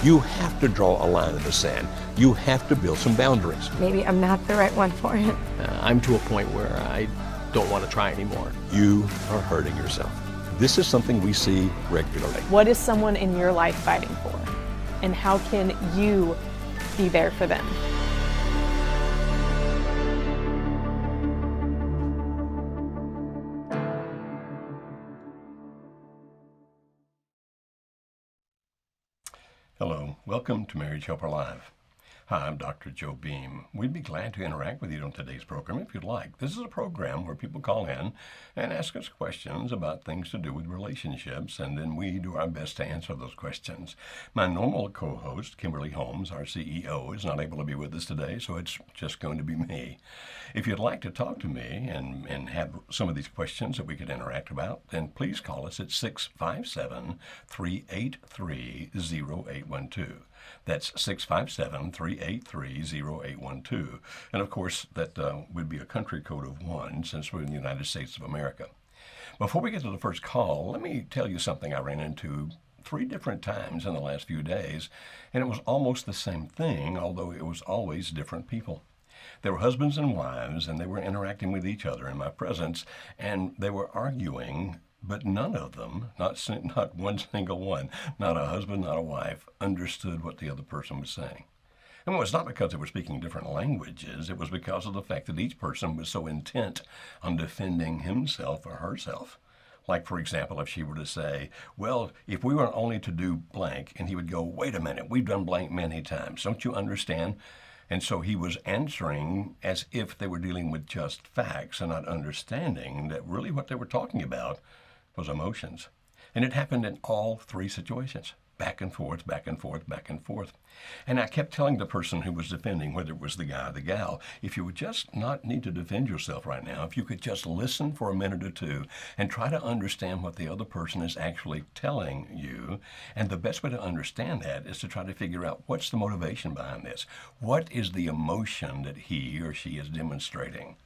You have to draw a line in the sand. You have to build some boundaries. Maybe I'm not the right one for it. I'm to a point where I don't want to try anymore. You are hurting yourself. This is something we see regularly. What is someone in your life fighting for? And how can you be there for them? Hello, welcome to Marriage Helper Live. Hi, I'm Dr. Joe Beam. We'd be glad to interact with you on today's program if you'd like. This is a program where people call in and ask us questions about things to do with relationships, and then we do our best to answer those questions. My normal co-host, Kimberly Holmes, our CEO, is not able to be with us today, so it's just going to be me. If you'd like to talk to me and have some of these questions that we could interact about, then please call us at 657-383-0812. That's 657-383-0812. And of course, that would be a country code of 1 since we're in the United States of America. Before we get to the first call, let me tell you something I ran into 3 different times in the last few days, and it was almost the same thing, although it was always different people. They were husbands and wives, and they were interacting with each other in my presence, and they were arguing, but none of them, not one single one, not a husband, not a wife, understood what the other person was saying. And it was not because they were speaking different languages. It was because of the fact that each person was so intent on defending himself or herself. Like, for example, if she were to say, well, if we were only to do blank, and he would go, wait a minute, we've done blank many times. Don't you understand? And so he was answering as if they were dealing with just facts and not understanding that really what they were talking about was emotions. And it happened in all 3 situations. Back and forth, back and forth, back and forth. And I kept telling the person who was defending, whether it was the guy or the gal, if you would just not need to defend yourself right now, if you could just listen for a minute or 2 and try to understand what the other person is actually telling you. And the best way to understand that is to try to figure out what's the motivation behind this. What is the emotion that he or she is demonstrating?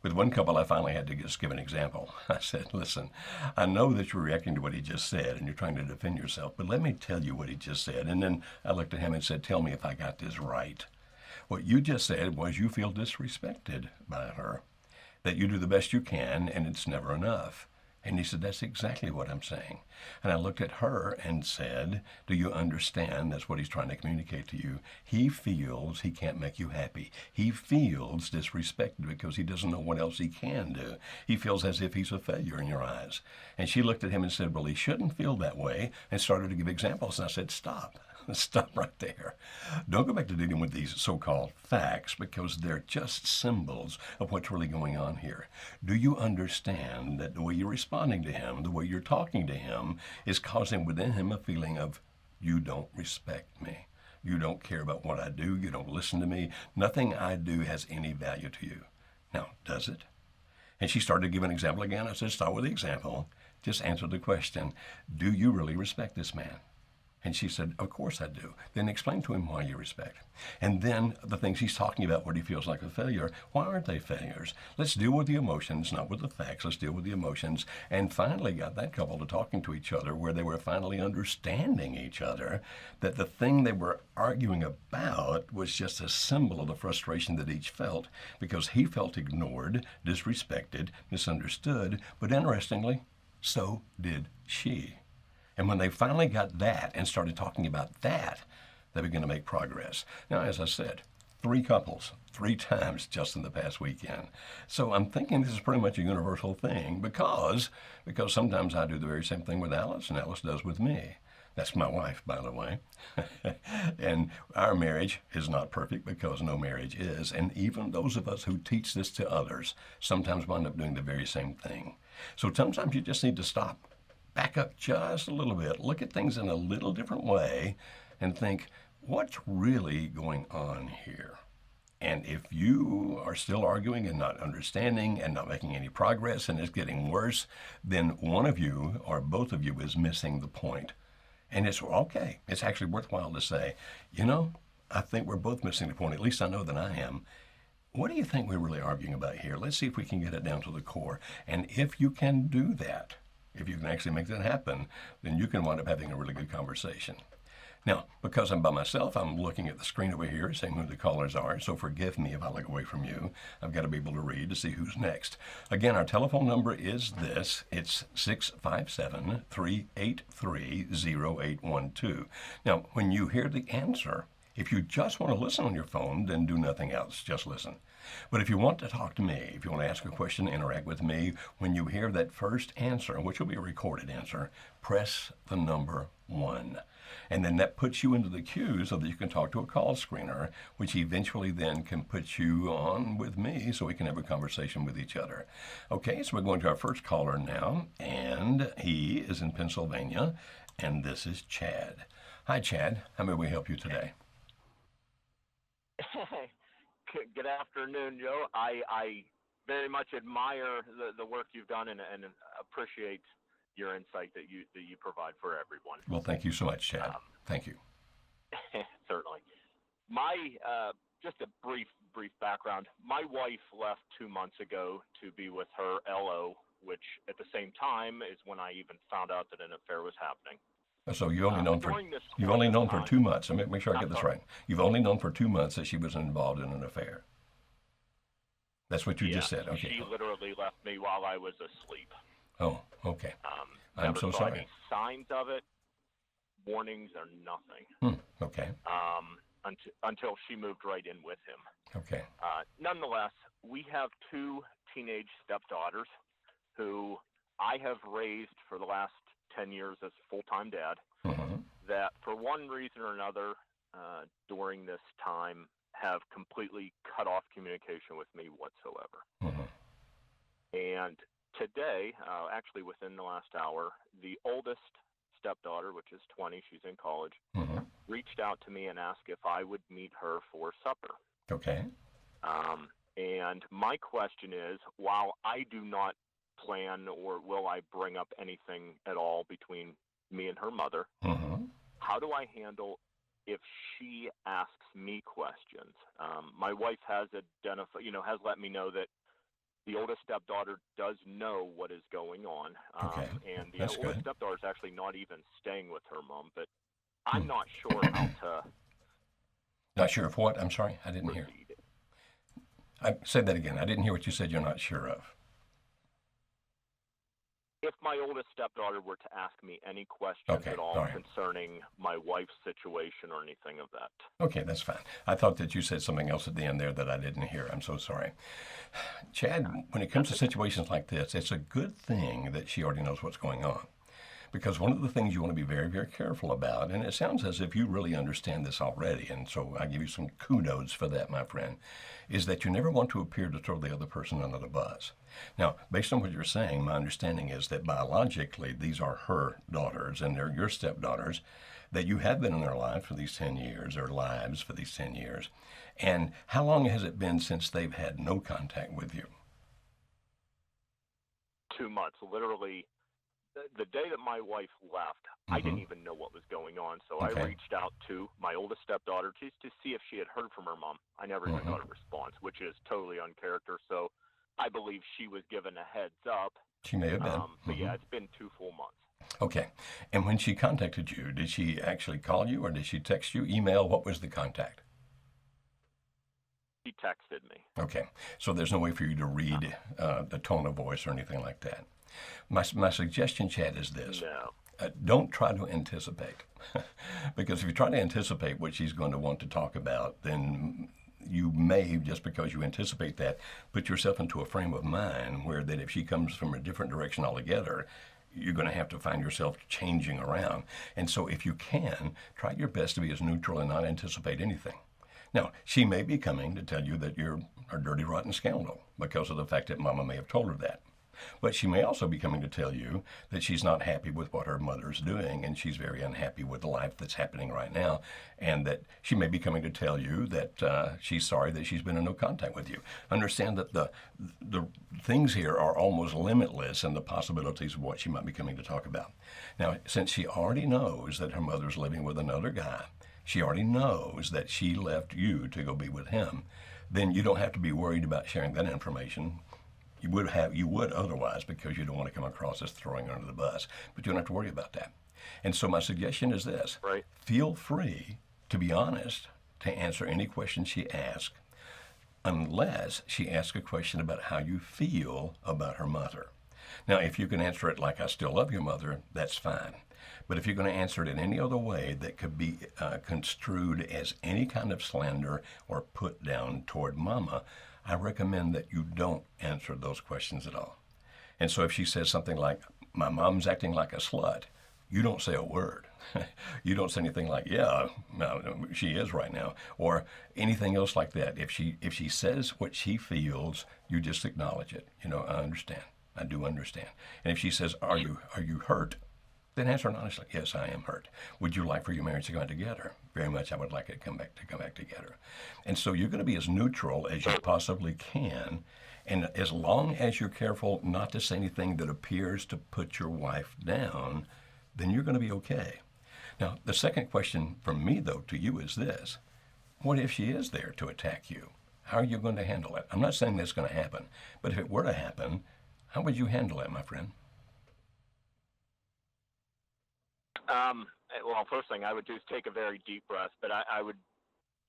With one couple, I finally had to just give an example. I said, listen, I know that you're reacting to what he just said and you're trying to defend yourself, but let me tell you what he just said. And then I looked at him and said, tell me if I got this right. What you just said was you feel disrespected by her, that you do the best you can and it's never enough. And he said, that's exactly what I'm saying. And I looked at her and said, do you understand that's what he's trying to communicate to you? He feels he can't make you happy. He feels disrespected because he doesn't know what else he can do. He feels as if he's a failure in your eyes. And she looked at him and said, well, he shouldn't feel that way, and started to give examples. And I said, stop. Stop right there. Don't go back to dealing with these so-called facts because they're just symbols of what's really going on here. Do you understand that the way you're responding to him, the way you're talking to him, is causing within him a feeling of, you don't respect me. You don't care about what I do. You don't listen to me. Nothing I do has any value to you. Now, does it? And she started to give an example again. I said, start with the example. Just answer the question. Do you really respect this man? And she said, of course I do. Then explain to him why you respect. And then the things he's talking about where he feels like a failure, why aren't they failures? Let's deal with the emotions, not with the facts. Let's deal with the emotions. And finally got that couple to talking to each other where they were finally understanding each other, that the thing they were arguing about was just a symbol of the frustration that each felt because he felt ignored, disrespected, misunderstood. But interestingly, so did she. And when they finally got that and started talking about that, they began to make progress. Now, as I said, 3 couples, 3 times just in the past weekend. So I'm thinking this is pretty much a universal thing because sometimes I do the very same thing with Alice, and Alice does with me. That's my wife, by the way. And our marriage is not perfect because no marriage is. And even those of us who teach this to others sometimes wind up doing the very same thing. So sometimes you just need to stop. Back up just a little bit, look at things in a little different way, and think, what's really going on here? And if you are still arguing and not understanding and not making any progress and it's getting worse, then one of you or both of you is missing the point. And it's okay. It's actually worthwhile to say, you know, I think we're both missing the point. At least I know that I am. What do you think we're really arguing about here? Let's see if we can get it down to the core. And if you can do that, if you can actually make that happen, then you can wind up having a really good conversation. Now, because I'm by myself, I'm looking at the screen over here, saying who the callers are, so forgive me if I look away from you. I've got to be able to read to see who's next. Again, our telephone number is this. It's 657-383-0812. Now, when you hear the answer, if you just want to listen on your phone, then do nothing else, just listen. But if you want to talk to me, if you want to ask a question, interact with me, when you hear that first answer, which will be a recorded answer, press the number 1. And then that puts you into the queue so that you can talk to a call screener, which eventually then can put you on with me so we can have a conversation with each other. Okay, so we're going to our first caller now, and he is in Pennsylvania, and this is Chad. Hi, Chad. How may we help you today? Good afternoon, Joe. I very much admire the work you've done and appreciate your insight that you provide for everyone. Well, thank you so much, Chad. Thank you. Certainly. My just a brief background. My wife left 2 months ago to be with her LO, which at the same time is when I even found out that an affair was happening. So you've only known for 2 months. Let me make sure I get this right. You've only known for 2 months that she was involved in an affair. That's what you just said. Okay. She literally left me while I was asleep. Oh, okay. I'm so saw sorry. Any signs of it, warnings or nothing. Okay. Until she moved right in with him. Okay. Nonetheless, we have 2 teenage stepdaughters who I have raised for the last 10 years as full-time dad, that for one reason or another during this time have completely cut off communication with me whatsoever. And today, actually within the last hour, the oldest stepdaughter, which is 20, she's in college, reached out to me and asked if I would meet her for supper. Okay. And my question is, while I do not plan or will I bring up anything at all between me and her mother, how do I handle if she asks me questions? My wife has has let me know that the oldest stepdaughter does know what is going on. And the oldest stepdaughter is actually not even staying with her mom, but I'm not sure how to... Not sure of what? I'm sorry, I didn't hear. I said that again. I didn't hear what you said you're not sure of. If my oldest stepdaughter were to ask me any questions at all concerning my wife's situation or anything of that. Okay, that's fine. I thought that you said something else at the end there that I didn't hear. I'm so sorry. Chad, when it comes to situations like this, it's a good thing that she already knows what's going on. Because one of the things you want to be very, very careful about, and it sounds as if you really understand this already, and so I give you some kudos for that, my friend, is that you never want to appear to throw the other person under the bus. Now, based on what you're saying, my understanding is that biologically these are her daughters and they're your stepdaughters, that you have been in their life for these 10 years, or lives for these 10 years. And how long has it been since they've had no contact with you? 2 months, literally. The day that my wife left, I didn't even know what was going on. So I reached out to my oldest stepdaughter just to see if she had heard from her mom. I never even got a response, which is totally uncharacter. So I believe she was given a heads up. She may have been. But yeah, it's been 2 full months. Okay. And when she contacted you, did she actually call you or did she text you, email? What was the contact? She texted me. Okay. So there's no way for you to read the tone of voice or anything like that. My suggestion, Chad, is this. No. Don't try to anticipate. Because if you try to anticipate what she's going to want to talk about, then you may, just because you anticipate that, put yourself into a frame of mind where that if she comes from a different direction altogether, you're going to have to find yourself changing around. And so if you can, try your best to be as neutral and not anticipate anything. Now, she may be coming to tell you that you're a dirty, rotten scoundrel because of the fact that Mama may have told her that. But she may also be coming to tell you that she's not happy with what her mother's doing and she's very unhappy with the life that's happening right now, and that she may be coming to tell you that she's sorry that she's been in no contact with you. Understand that the things here are almost limitless in the possibilities of what she might be coming to talk about. Now, since she already knows that her mother's living with another guy, she already knows that she left you to go be with him, then you don't have to be worried about sharing that information. You would otherwise, because you don't want to come across as throwing her under the bus, but you don't have to worry about that. And so my suggestion is this. Right. Feel free to be honest to answer any question she asks, unless she asks a question about how you feel about her mother. Now, if you can answer it like I still love your mother, that's fine. But if you're going to answer it in any other way that could be construed as any kind of slander or put down toward mama, I recommend that you don't answer those questions at all. And so if she says something like, my mom's acting like a slut, you don't say a word. You don't say anything like, yeah, no, she is right now, or anything else like that. If she says what she feels, you just acknowledge it. You know, I understand. I do understand. And if she says, are you hurt? Then answer honestly, yes, I am hurt. Would you like for your marriage to come back together? Very much, I would like it to come back together. And so you're going to be as neutral as you possibly can. And as long as you're careful not to say anything that appears to put your wife down, then you're going to be okay. Now, the second question from me, though, to you is this. What if she is there to attack you? How are you going to handle it? I'm not saying that's going to happen, but if it were to happen, how would you handle it, my friend? Well, first thing I would do is take a very deep breath, but I would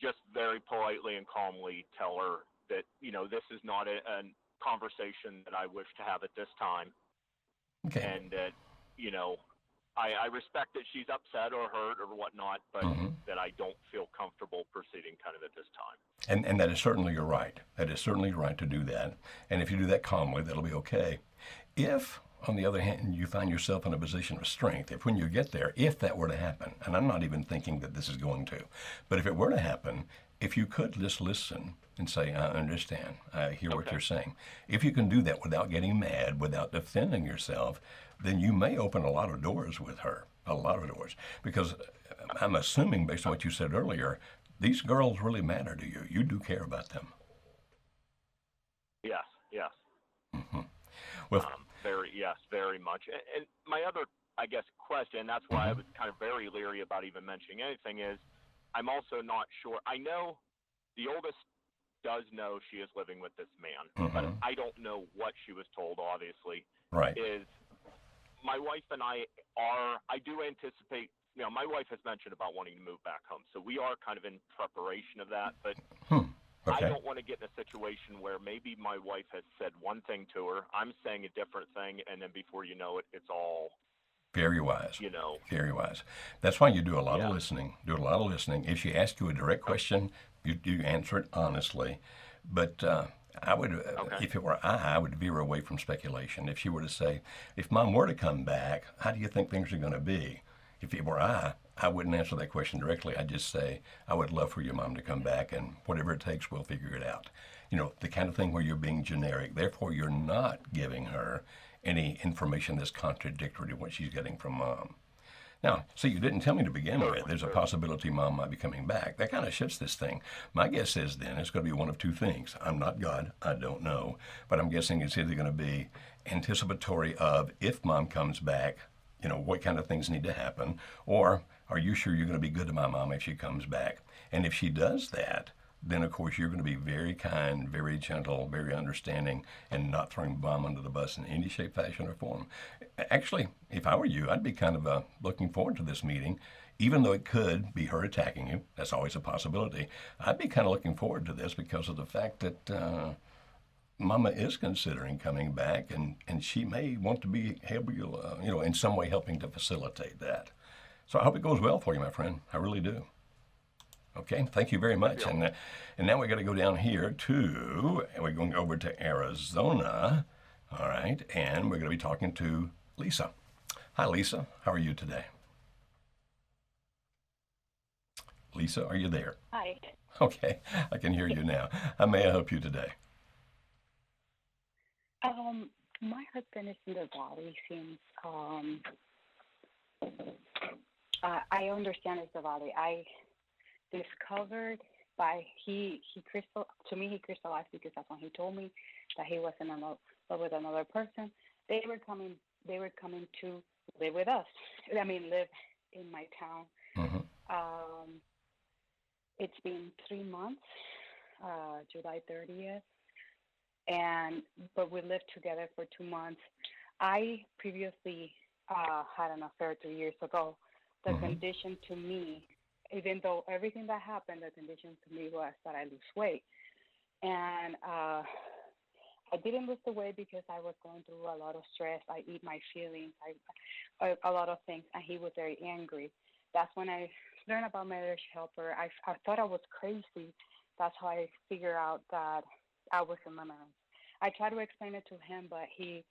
just very politely and calmly tell her that, you know, this is not a conversation that I wish to have at this time. Okay. And that, you know, I respect that she's upset or hurt or whatnot, but that I don't feel comfortable proceeding kind of at this time. And that is certainly your right. That is certainly your right to do that. And if you do that calmly, that'll be okay. If, on the other hand, you find yourself in a position of strength, if when you get there, if that were to happen, and I'm not even thinking that this is going to, but if it were to happen, if you could just listen and say, I understand, I hear what you're saying. If you can do that without getting mad, without defending yourself, then you may open a lot of doors with her, a lot of doors. Because I'm assuming, based on what you said earlier, these girls really matter to you. You do care about them. Yes, yes. Well, very much. And my other, I guess, question, and that's why I was kind of very leery about even mentioning anything, is I'm also not sure. I know the oldest does know she is living with this man, but I don't know what she was told, obviously. Right. Is my wife and I do anticipate, you know, my wife has mentioned about wanting to move back home. So we are kind of in preparation of that, but I don't want to get in a situation where maybe my wife has said one thing to her, I'm saying a different thing, and then before you know it, it's all very wise. You know. Very wise. That's why you do a lot of listening. Do a lot of listening. If she asks you a direct question, you answer it honestly. But I would, if it were I would veer away from speculation. If she were to say, if Mom were to come back, how do you think things are going to be? If it were I wouldn't answer that question directly. I'd just say, I would love for your mom to come back, and whatever it takes, we'll figure it out. You know, the kind of thing where you're being generic. Therefore, you're not giving her any information that's contradictory to what she's getting from Mom. Now, see, you didn't tell me to begin with. There's a possibility Mom might be coming back. That kind of shifts this thing. My guess is then it's going to be one of two things. I'm not God. I don't know. But I'm guessing it's either going to be anticipatory of if Mom comes back, you know, what kind of things need to happen, or are you sure you're going to be good to my mom if she comes back? And if she does that, then of course you're going to be very kind, very gentle, very understanding, and not throwing Mom under the bus in any shape, fashion, or form. Actually, if I were you, I'd be kind of looking forward to this meeting, even though it could be her attacking you. That's always a possibility. I'd be kind of looking forward to this because of the fact that Mama is considering coming back, and she may want to be able, you know, in some way helping to facilitate that. So I hope it goes well for you, my friend. I really do. Okay, thank you very much. And now we got to go down here to, and we're going over to Arizona. All right, and we're going to be talking to Lisa. Hi, Lisa. How are you today? Lisa, are you there? Hi. Okay, I can hear you now. How may I help you today? My husband is in the valley since I understand it's the valley. I discovered he crystallized because that's when he told me that he was in love with another person. They were coming to live with us. I mean, live in my town. It's been 3 months, July 30th. But we lived together for 2 months. I previously had an affair 2 years ago. The condition to me, even though everything that happened, the condition to me was that I lose weight. And I didn't lose the weight because I was going through a lot of stress. I eat my feelings, a lot of things, and he was very angry. That's when I learned about marriage helper. I thought I was crazy. That's how I figured out that I was in limerence. I tried to explain it to him, but he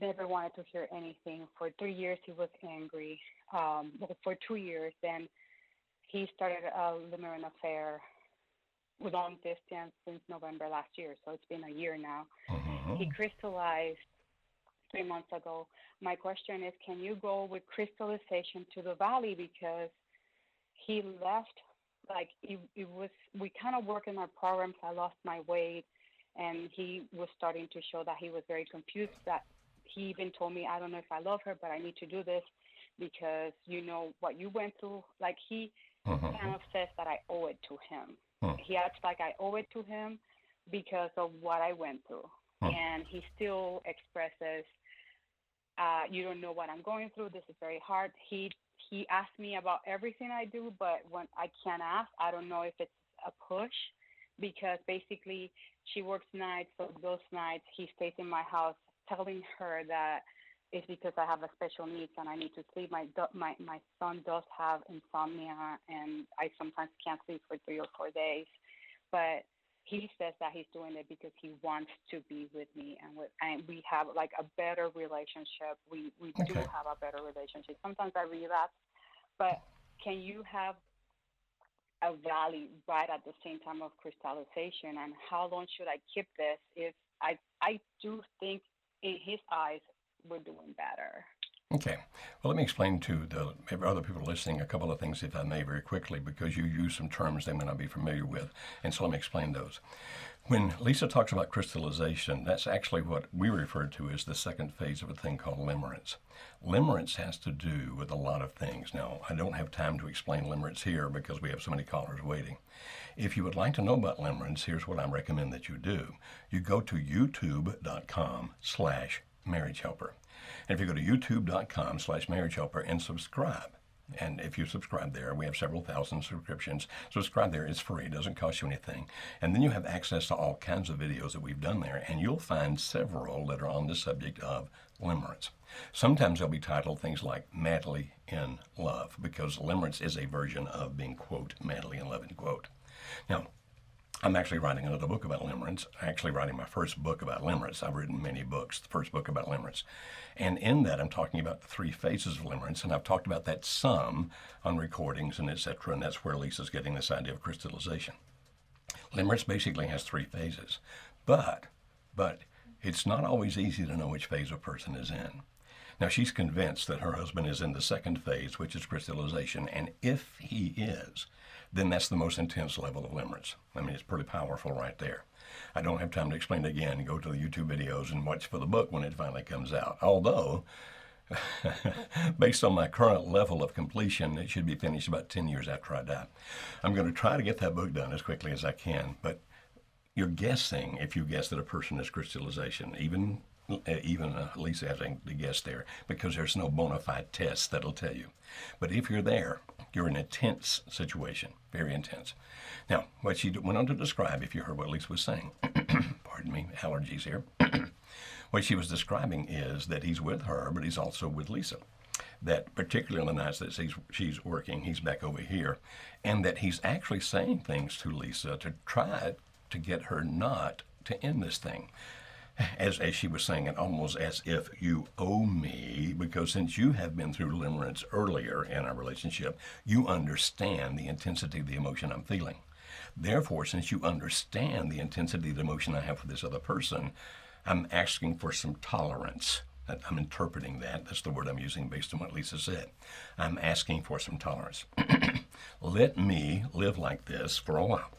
never wanted to hear anything. For 3 years, he was angry. For 2 years, then he started a limerence affair long distance since November last year, so it's been a year now. He crystallized 3 months ago. My question is, can you go with crystallization to the valley? Because he left, like, we kind of work in our programs. I lost my weight, and he was starting to show that he was very confused. That he even told me, I don't know if I love her, but I need to do this because you know what you went through. Like, he kind of says that I owe it to him. He acts like I owe it to him because of what I went through. And he still expresses, you don't know what I'm going through. This is very hard. He asked me about everything I do, but when I can't ask, I don't know if it's a push because basically she works nights. So those nights he stays in my house telling her that it's because I have a special needs and I need to sleep. My son does have insomnia, and I sometimes can't sleep for 3 or 4 days. But he says that he's doing it because he wants to be with me, and we have like a better relationship. We do have a better relationship. Sometimes I relapse, but can you have a valley right at the same time of crystallization? And how long should I keep this? If I do think in his eyes we're doing better. Okay. Well, let me explain to the other people listening a couple of things, if I may, very quickly, because you use some terms they may not be familiar with. And so let me explain those. When Lisa talks about crystallization, that's actually what we refer to as the second phase of a thing called limerence. Limerence has to do with a lot of things. Now, I don't have time to explain limerence here because we have so many callers waiting. If you would like to know about limerence, here's what I recommend that you do. You go to youtube.com/marriagehelper. And if you go to youtube.com/marriagehelper and subscribe, and if you subscribe there, we have several thousand subscriptions. Subscribe there. It's free. It doesn't cost you anything. And then you have access to all kinds of videos that we've done there, and you'll find several that are on the subject of limerence. Sometimes they'll be titled things like Madly in Love, because limerence is a version of being, quote, madly in love, end quote. Now, I'm actually writing another book about limerence. I'm actually writing my first book about limerence. I've written many books, the first book about limerence. And in that, I'm talking about the 3 phases of limerence, and I've talked about that some on recordings and et cetera, and that's where Lisa's getting this idea of crystallization. Limerence basically has 3 phases, but it's not always easy to know which phase a person is in. Now, she's convinced that her husband is in the second phase, which is crystallization, and if he is, then that's the most intense level of limerence. I mean, it's pretty powerful right there. I don't have time to explain it again. Go to the YouTube videos and watch for the book when it finally comes out. Although, based on my current level of completion, it should be finished about 10 years after I die. I'm going to try to get that book done as quickly as I can, but you're guessing if you guess that a person is crystallization, even Lisa has to guess there, because there's no bona fide test that'll tell you. But if you're there, you're in a tense situation, very intense. Now, what she went on to describe, if you heard what Lisa was saying, pardon me, allergies here. What she was describing is that he's with her, but he's also with Lisa. That particularly on the nights that she's working, he's back over here, and that he's actually saying things to Lisa to try to get her not to end this thing. As she was saying it, almost as if you owe me, because since you have been through limerence earlier in our relationship, you understand the intensity of the emotion I'm feeling. Therefore, since you understand the intensity of the emotion I have for this other person, I'm asking for some tolerance. I'm interpreting that. That's the word I'm using based on what Lisa said. I'm asking for some tolerance. Let me live like this for a while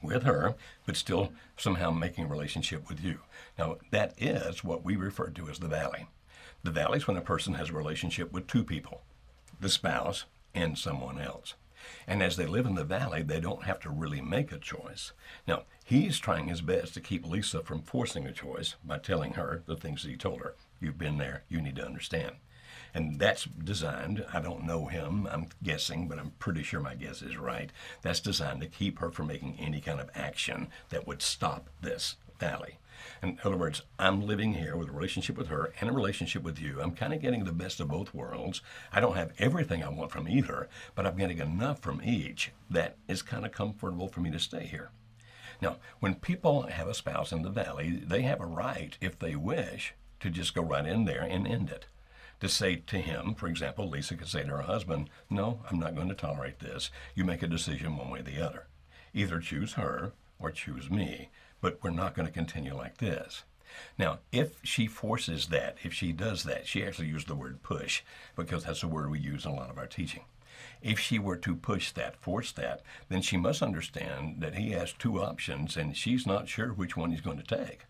with her, but still somehow making a relationship with you. Now, that is what we refer to as the valley. The valley is when a person has a relationship with 2 people, the spouse and someone else. And as they live in the valley, they don't have to really make a choice. Now, he's trying his best to keep Lisa from forcing a choice by telling her the things that he told her. You've been there. You need to understand. And that's designed, I don't know him, I'm guessing, but I'm pretty sure my guess is right. That's designed to keep her from making any kind of action that would stop this valley. In other words, I'm living here with a relationship with her and a relationship with you. I'm kind of getting the best of both worlds. I don't have everything I want from either, but I'm getting enough from each that is kind of comfortable for me to stay here. Now, when people have a spouse in the valley, they have a right, if they wish, to just go right in there and end it. To say to him, for example, Lisa could say to her husband, no, I'm not going to tolerate this. You make a decision one way or the other. Either choose her or choose me, but we're not going to continue like this. Now, if she forces that, if she does that, she actually used the word push because that's a word we use in a lot of our teaching. If she were to push that, force that, then she must understand that he has two options and she's not sure which one he's going to take.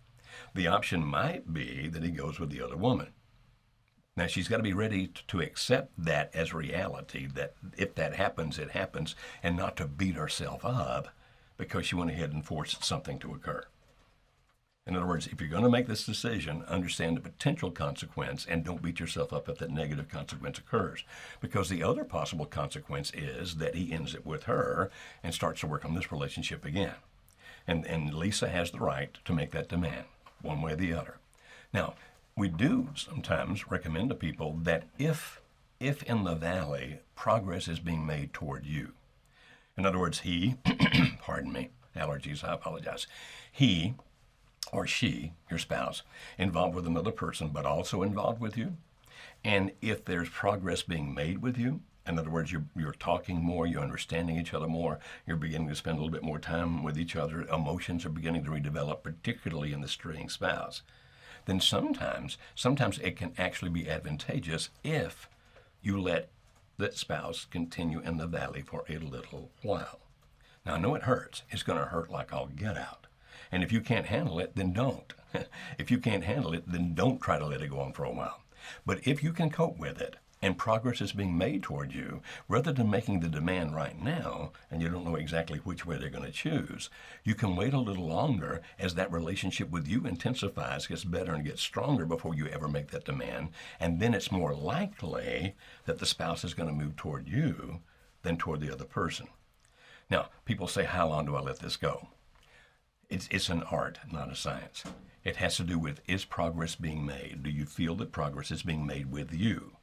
The option might be that he goes with the other woman. Now, she's got to be ready to accept that as reality, that if that happens, it happens, and not to beat herself up because she went ahead and forced something to occur. In other words, if you're going to make this decision, understand the potential consequence and don't beat yourself up if that negative consequence occurs. Because the other possible consequence is that he ends it with her and starts to work on this relationship again. And Lisa has the right to make that demand, one way or the other. Now, we do sometimes recommend to people that if in the valley progress is being made toward you, in other words, he, pardon me, allergies, I apologize, he or she, your spouse, involved with another person, but also involved with you, and if there's progress being made with you, in other words, you're talking more, you're understanding each other more, you're beginning to spend a little bit more time with each other, emotions are beginning to redevelop, particularly in the straying spouse, then sometimes it can actually be advantageous if you let that spouse continue in the valley for a little while. Now, I know it hurts. It's going to hurt like all get out. And if you can't handle it, then don't. If you can't handle it, then don't try to let it go on for a while. But if you can cope with it, and progress is being made toward you, rather than making the demand right now, and you don't know exactly which way they're going to choose, you can wait a little longer as that relationship with you intensifies, gets better, and gets stronger before you ever make that demand, and then it's more likely that the spouse is going to move toward you than toward the other person. Now, people say, how long do I let this go? It's an art, not a science. It has to do with, is progress being made? Do you feel that progress is being made with you?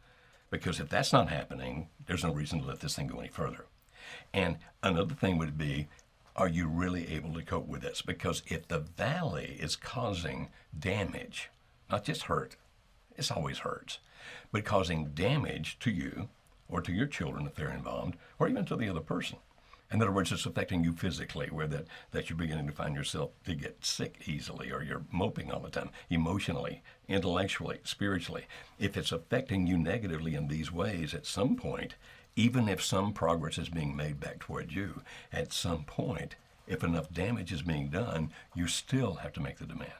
Because if that's not happening, there's no reason to let this thing go any further. And another thing would be, are you really able to cope with this? Because if the valley is causing damage, not just hurt, it always hurts, but causing damage to you or to your children if they're involved, or even to the other person. In other words, it's affecting you physically, where that you're beginning to find yourself to get sick easily, or you're moping all the time, emotionally, intellectually, spiritually. If it's affecting you negatively in these ways, at some point, even if some progress is being made back toward you, at some point, if enough damage is being done, you still have to make the demand.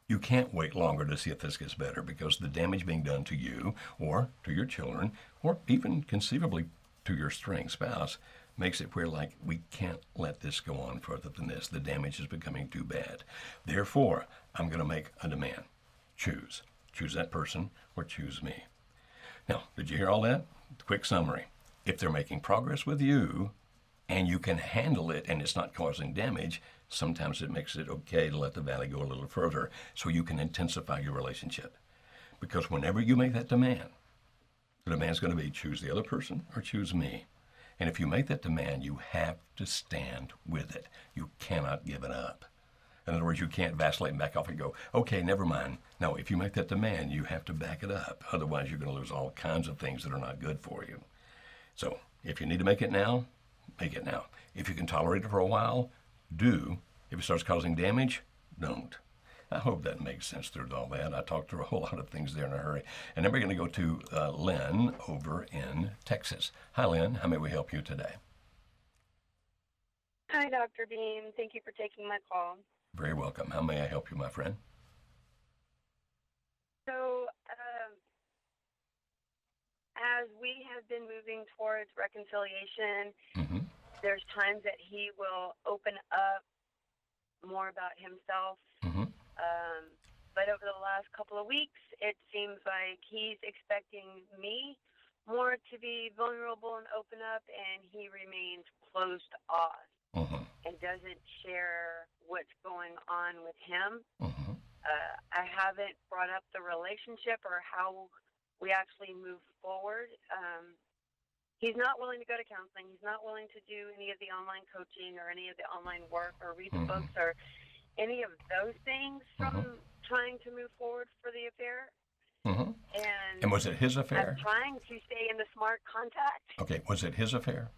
You can't wait longer to see if this gets better, because the damage being done to you or to your children, or even conceivably to your straying spouse, makes it where, like, we can't let this go on further than this. The damage is becoming too bad. Therefore, I'm going to make a demand. Choose. Choose that person or choose me. Now, did you hear all that? Quick summary. If they're making progress with you and you can handle it and it's not causing damage, sometimes it makes it okay to let the valley go a little further so you can intensify your relationship. Because whenever you make that demand, the demand's going to be choose the other person or choose me. And if you make that demand, you have to stand with it. You cannot give it up. In other words, you can't vacillate and back off and go, okay, never mind. No, if you make that demand, you have to back it up. Otherwise, you're going to lose all kinds of things that are not good for you. So if you need to make it now, make it now. If you can tolerate it for a while, do. If it starts causing damage, don't. I hope that makes sense through all that. I talked through a whole lot of things there in a hurry. And then we're going to go to Lynn over in Texas. Hi, Lynn. How may we help you today? Hi, Dr. Beam. Thank you for taking my call. Very welcome. How may I help you, my friend? So, as we have been moving towards reconciliation, there's times that he will open up more about himself. But over the last couple of weeks, it seems like he's expecting me more to be vulnerable and open up, and he remains closed off and doesn't share what's going on with him. I haven't brought up the relationship or how we actually move forward. He's not willing to go to counseling. He's not willing to do any of the online coaching or any of the online work or read the books or any of those things from trying to move forward for the affair. And was it his affair? I'm trying to stay in the smart contact. Okay, was it his affair?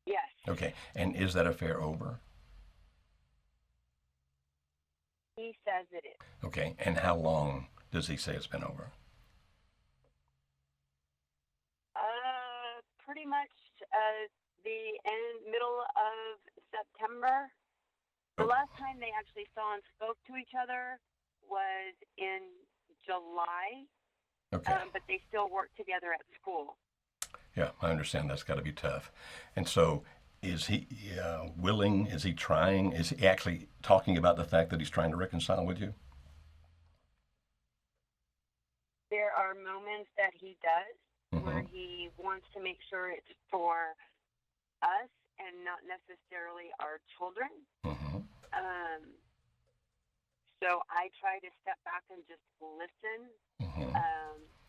Yes. Okay, and is that affair over? He says it is. Okay, and how long does he say it's been over? Pretty much the middle of September. The last time they actually saw and spoke to each other was in July. Okay. But they still work together at school. Yeah, I understand that's got to be tough. And so is he willing? Is he trying? Is he actually talking about the fact that he's trying to reconcile with you? There are moments that he does where he wants to make sure it's for us and not necessarily our children. So I try to step back and just listen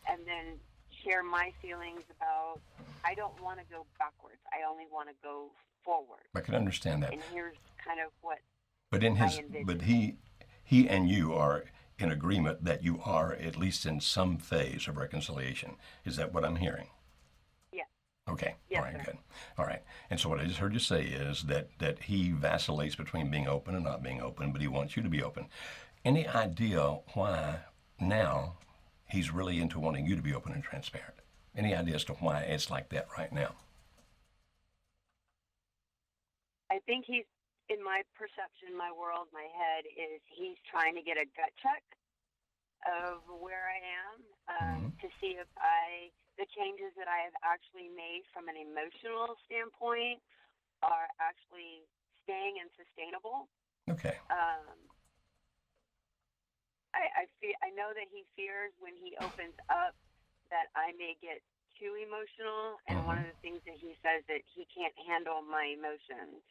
and then share my feelings about I don't want to go backwards. I only want to go forward. I can understand that. And here's kind of what he and you are in agreement that you are at least in some phase of reconciliation. Is that what I'm hearing? Yes. Okay. Yes, all right, sir. good. All right. And so what I just heard you say is that he vacillates between being open and not being open, but he wants you to be open. Any idea why now he's really into wanting you to be open and transparent? Any idea as to why it's like that right now? I think he's, in my perception, my world, my head, is he's trying to get a gut check of where I am to see if the changes that I have actually made from an emotional standpoint are actually staying and sustainable. Okay. I know that he fears when he opens up that I may get too emotional, and one of the things that he says that he can't handle my emotions.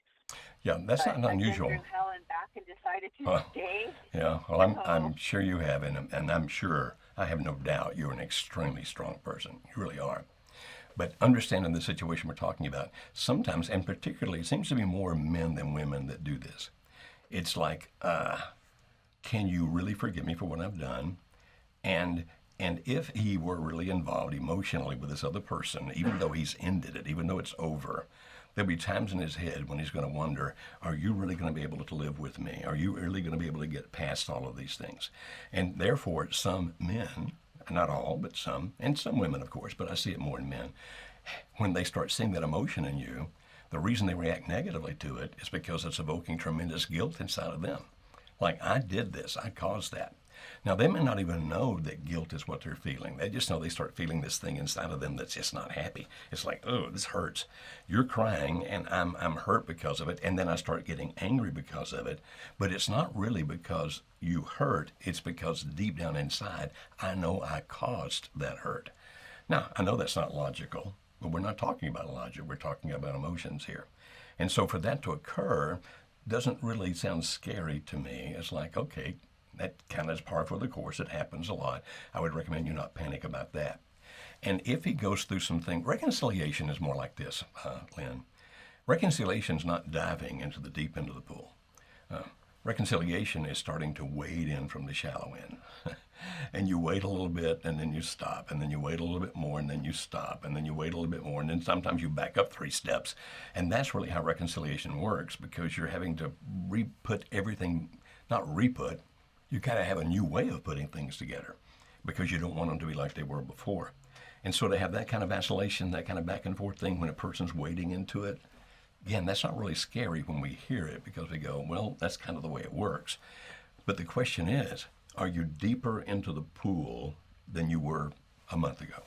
Yeah, that's not unusual. I've been through hell and back and decided to stay. Yeah, well, I'm sure you have, and I'm sure, I have no doubt, you're an extremely strong person. You really are. But understanding the situation we're talking about, sometimes, and particularly, it seems to be more men than women that do this. It's like, can you really forgive me for what I've done? And if he were really involved emotionally with this other person, even though he's ended it, even though it's over, there'll be times in his head when he's going to wonder, are you really going to be able to live with me? Are you really going to be able to get past all of these things? And therefore, some men, not all, but some, and some women, of course, but I see it more in men, when they start seeing that emotion in you, the reason they react negatively to it is because it's evoking tremendous guilt inside of them. Like, I did this, I caused that. Now, they may not even know that guilt is what they're feeling. They just know they start feeling this thing inside of them that's just not happy. It's like, oh, this hurts. You're crying, and I'm hurt because of it, and then I start getting angry because of it. But it's not really because you hurt. It's because deep down inside, I know I caused that hurt. Now, I know that's not logical, but we're not talking about logic. We're talking about emotions here. And so for that to occur doesn't really sound scary to me. It's like, okay, that kind of is par for the course. It happens a lot. I would recommend you not panic about that. And if he goes through something, reconciliation is more like this, Lynn. Reconciliation is not diving into the deep end of the pool. Reconciliation is starting to wade in from the shallow end. And you wait a little bit, and then you stop, and then you wait a little bit more, and then you stop, and then you wait a little bit more, and then sometimes you back up 3 steps. And that's really how reconciliation works, because you're having to re-put everything, not re-put, you kind of have a new way of putting things together because you don't want them to be like they were before. And so to have that kind of vacillation, that kind of back and forth thing when a person's wading into it, again, that's not really scary when we hear it because we go, well, that's kind of the way it works. But the question is, are you deeper into the pool than you were a month ago?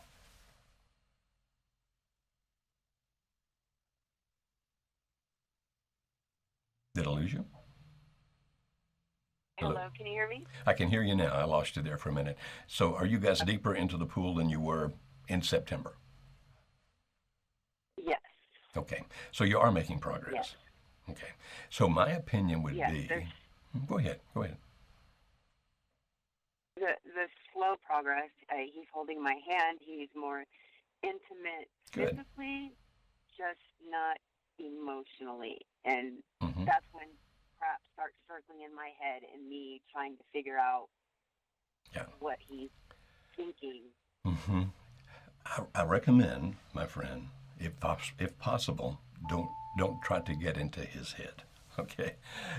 Did I lose you? Hello, can you hear me? I can hear you now. I lost you there for a minute. So are you guys deeper into the pool than you were in September? Yes. Okay. So you are making progress. Yes. Okay. So my opinion would Yes, be, there's go ahead. the slow progress. He's holding my hand. He's more intimate Good. physically, just not emotionally. And Mm-hmm. that's when crap starts circling in my head and me trying to figure out what he's thinking. Mm-hmm. I recommend, my friend, if possible, don't try to get into his head. Okay,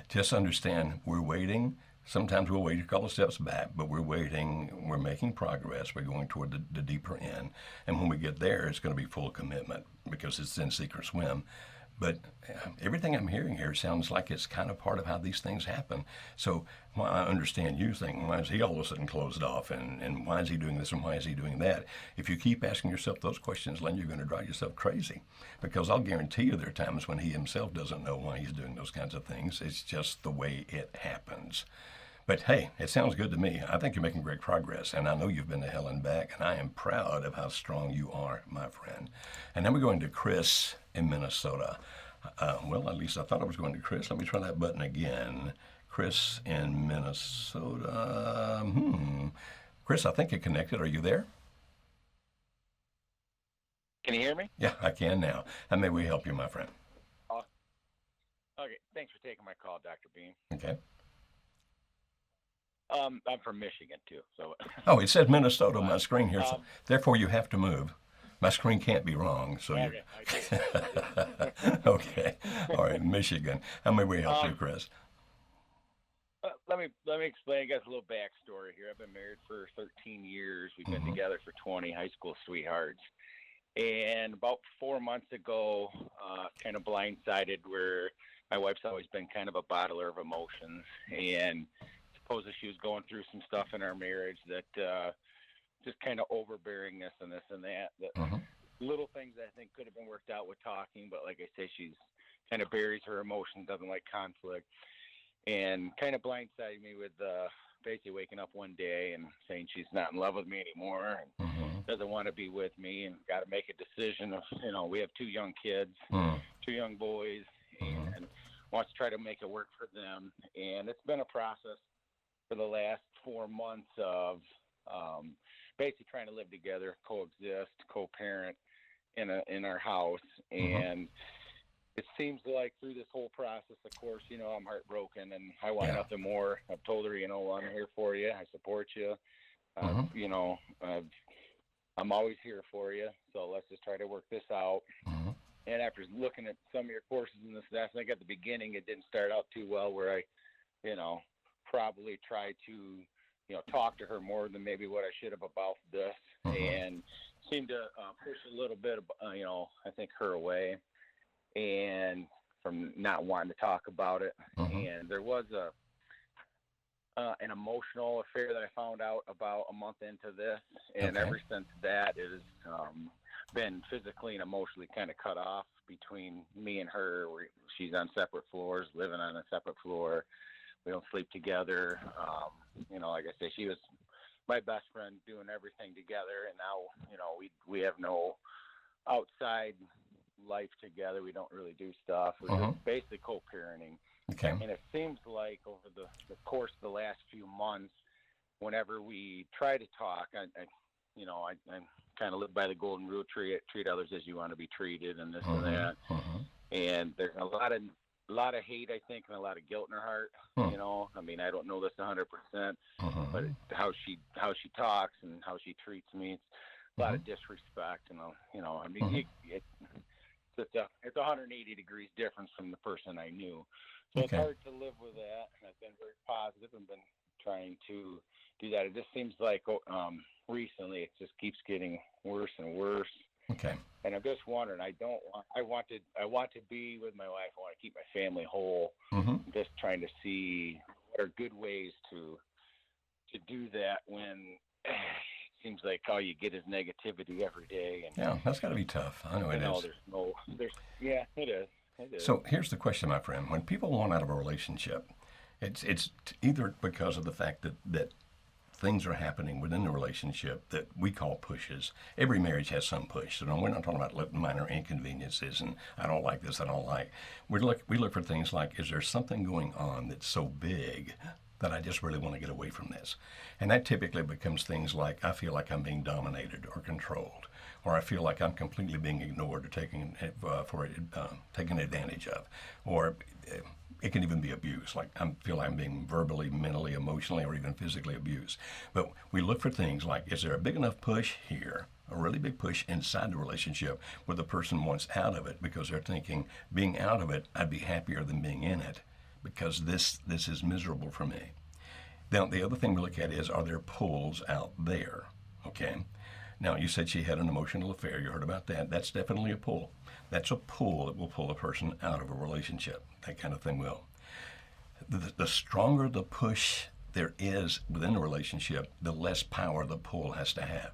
just understand we're waiting. Sometimes we'll wait a couple of steps back, but we're waiting. We're making progress. We're going toward the deeper end, and when we get there, it's going to be full commitment because it's in sink or swim. But everything I'm hearing here sounds like it's kind of part of how these things happen. So while I understand you thinking, why is he all of a sudden closed off, and why is he doing this and why is he doing that? If you keep asking yourself those questions, Len, you're going to drive yourself crazy. Because I'll guarantee you there are times when he himself doesn't know why he's doing those kinds of things. It's just the way it happens. But hey, it sounds good to me. I think you're making great progress, and I know you've been to hell and back, and I am proud of how strong you are, my friend. And then we're going to Chris in Minnesota. Well, at least I thought I was going to Chris. Let me try that button again. Chris in Minnesota. Chris, I think you're connected. Are you there? Can you hear me? Yeah, I can now. How may we help you, my friend? Okay, thanks for taking my call, Dr. Beam. Okay. I'm from Michigan, too. So. Oh, it says Minnesota on my screen here. So therefore, you have to move. My screen can't be wrong. So okay. Okay. All right, Michigan. How may we help you, Chris? Let me explain. I guess a little backstory here. I've been married for 13 years. We've been together for 20, high school sweethearts. And about 4 months ago, kind of blindsided, where my wife's always been kind of a bottler of emotions, and supposedly she was going through some stuff in our marriage that just kind of overbearingness and this and that. Little things I think could have been worked out with talking, but like I say, she's kind of buries her emotions, doesn't like conflict, and kind of blindsided me with basically waking up one day and saying she's not in love with me anymore and doesn't want to be with me, and got to make a decision of, we have 2 young kids, 2 young boys, and wants to try to make it work for them. And it's been a process for the last 4 months of basically trying to live together, coexist, co-parent in our house. And it seems like through this whole process, of course, I'm heartbroken and I want nothing more. I've told her, I'm here for you. I support you. I'm always here for you. So let's just try to work this out. And after looking at some of your courses in this, I think at the beginning it didn't start out too well, where I, probably tried to, talk to her more than maybe what I should have about this, and seemed to push a little bit, I think her away, and from not wanting to talk about it. And there was an emotional affair that I found out about a month into this, and ever since that, it has been physically and emotionally kind of cut off between me and her. She's on separate floors, living on a separate floor. We don't sleep together. Like I say, she was my best friend, doing everything together, and now, we have no outside life together. We don't really do stuff. We're just basically co-parenting. Okay. And it seems like over the course of the last few months, whenever we try to talk, I kind of live by the golden rule: treat others as you want to be treated, and this and that. And there's a lot of hate, I think, and a lot of guilt in her heart. I don't know this 100%, but how she talks and how she treats me, it's a lot of disrespect. It's 180 degrees difference from the person I knew. So it's hard to live with that, and I've been very positive and been trying to do that. It just seems like recently it just keeps getting worse and worse. Okay. And I'm just wondering, I want to be with my wife. I want to keep my family whole. I'm just trying to see what are good ways to do that when it seems like all you get is negativity every day. And that's got to be tough. I know it is. It is. So here's the question, my friend. When people want out of a relationship, It's either because of the fact that things are happening within the relationship that we call pushes. Every marriage has some push. So we're not talking about minor inconveniences and I don't like this, I don't like. We look for things like, is there something going on that's so big that I just really want to get away from this? And that typically becomes things like, I feel like I'm being dominated or controlled, or I feel like I'm completely being ignored or taken advantage of, or it can even be abuse. Like I feel I'm being verbally, mentally, emotionally, or even physically abused. But we look for things like, is there a big enough push here, a really big push inside the relationship where the person wants out of it because they're thinking, being out of it, I'd be happier than being in it because this is miserable for me. Now, the other thing we look at is, are there pulls out there? Okay. Now, you said she had an emotional affair. You heard about that. That's definitely a pull. That's a pull that will pull a person out of a relationship. That kind of thing will. The stronger the push there is within a relationship, the less power the pull has to have.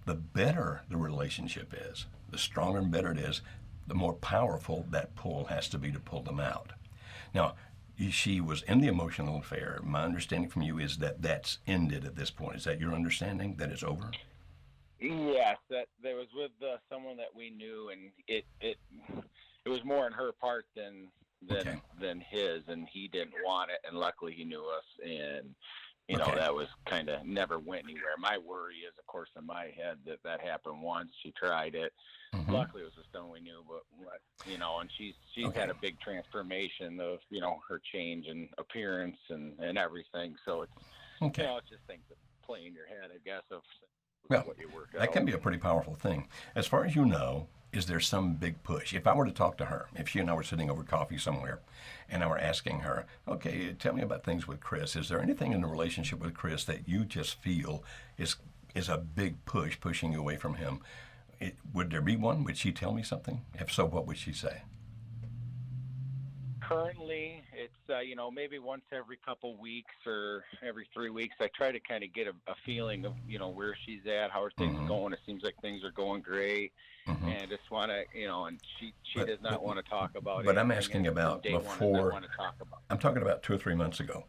The better the relationship is, the stronger and better it is, the more powerful that pull has to be to pull them out. Now, she was in the emotional affair. My understanding from you is that that's ended at this point. Is that your understanding, that it's over? Yes, that was with someone that we knew, and it was more on her part than his, and he didn't want it, and luckily he knew us, and you know that was kind of never went anywhere. My worry is, of course, in my head that happened once. She tried it. Mm-hmm. Luckily, it was just someone we knew, but you know, and she's had a big transformation of her change in appearance and everything. So it's it's just things that play in your head, I guess, of. Well, that can be a pretty powerful thing. As far as you know, is there some big push? If I were to talk to her, if she and I were sitting over coffee somewhere, and I were asking her, okay, tell me about things with Chris. Is there anything in the relationship with Chris that you just feel is a big push, pushing you away from him? Would there be one? Would she tell me something? If so, what would she say? Currently, it's maybe once every couple weeks or every 3 weeks. I try to kind of get a feeling of where she's at, how are things going. It seems like things are going great, and I just want to and she does not want to talk about it. But I'm asking about before. I'm talking about 2 or 3 months ago,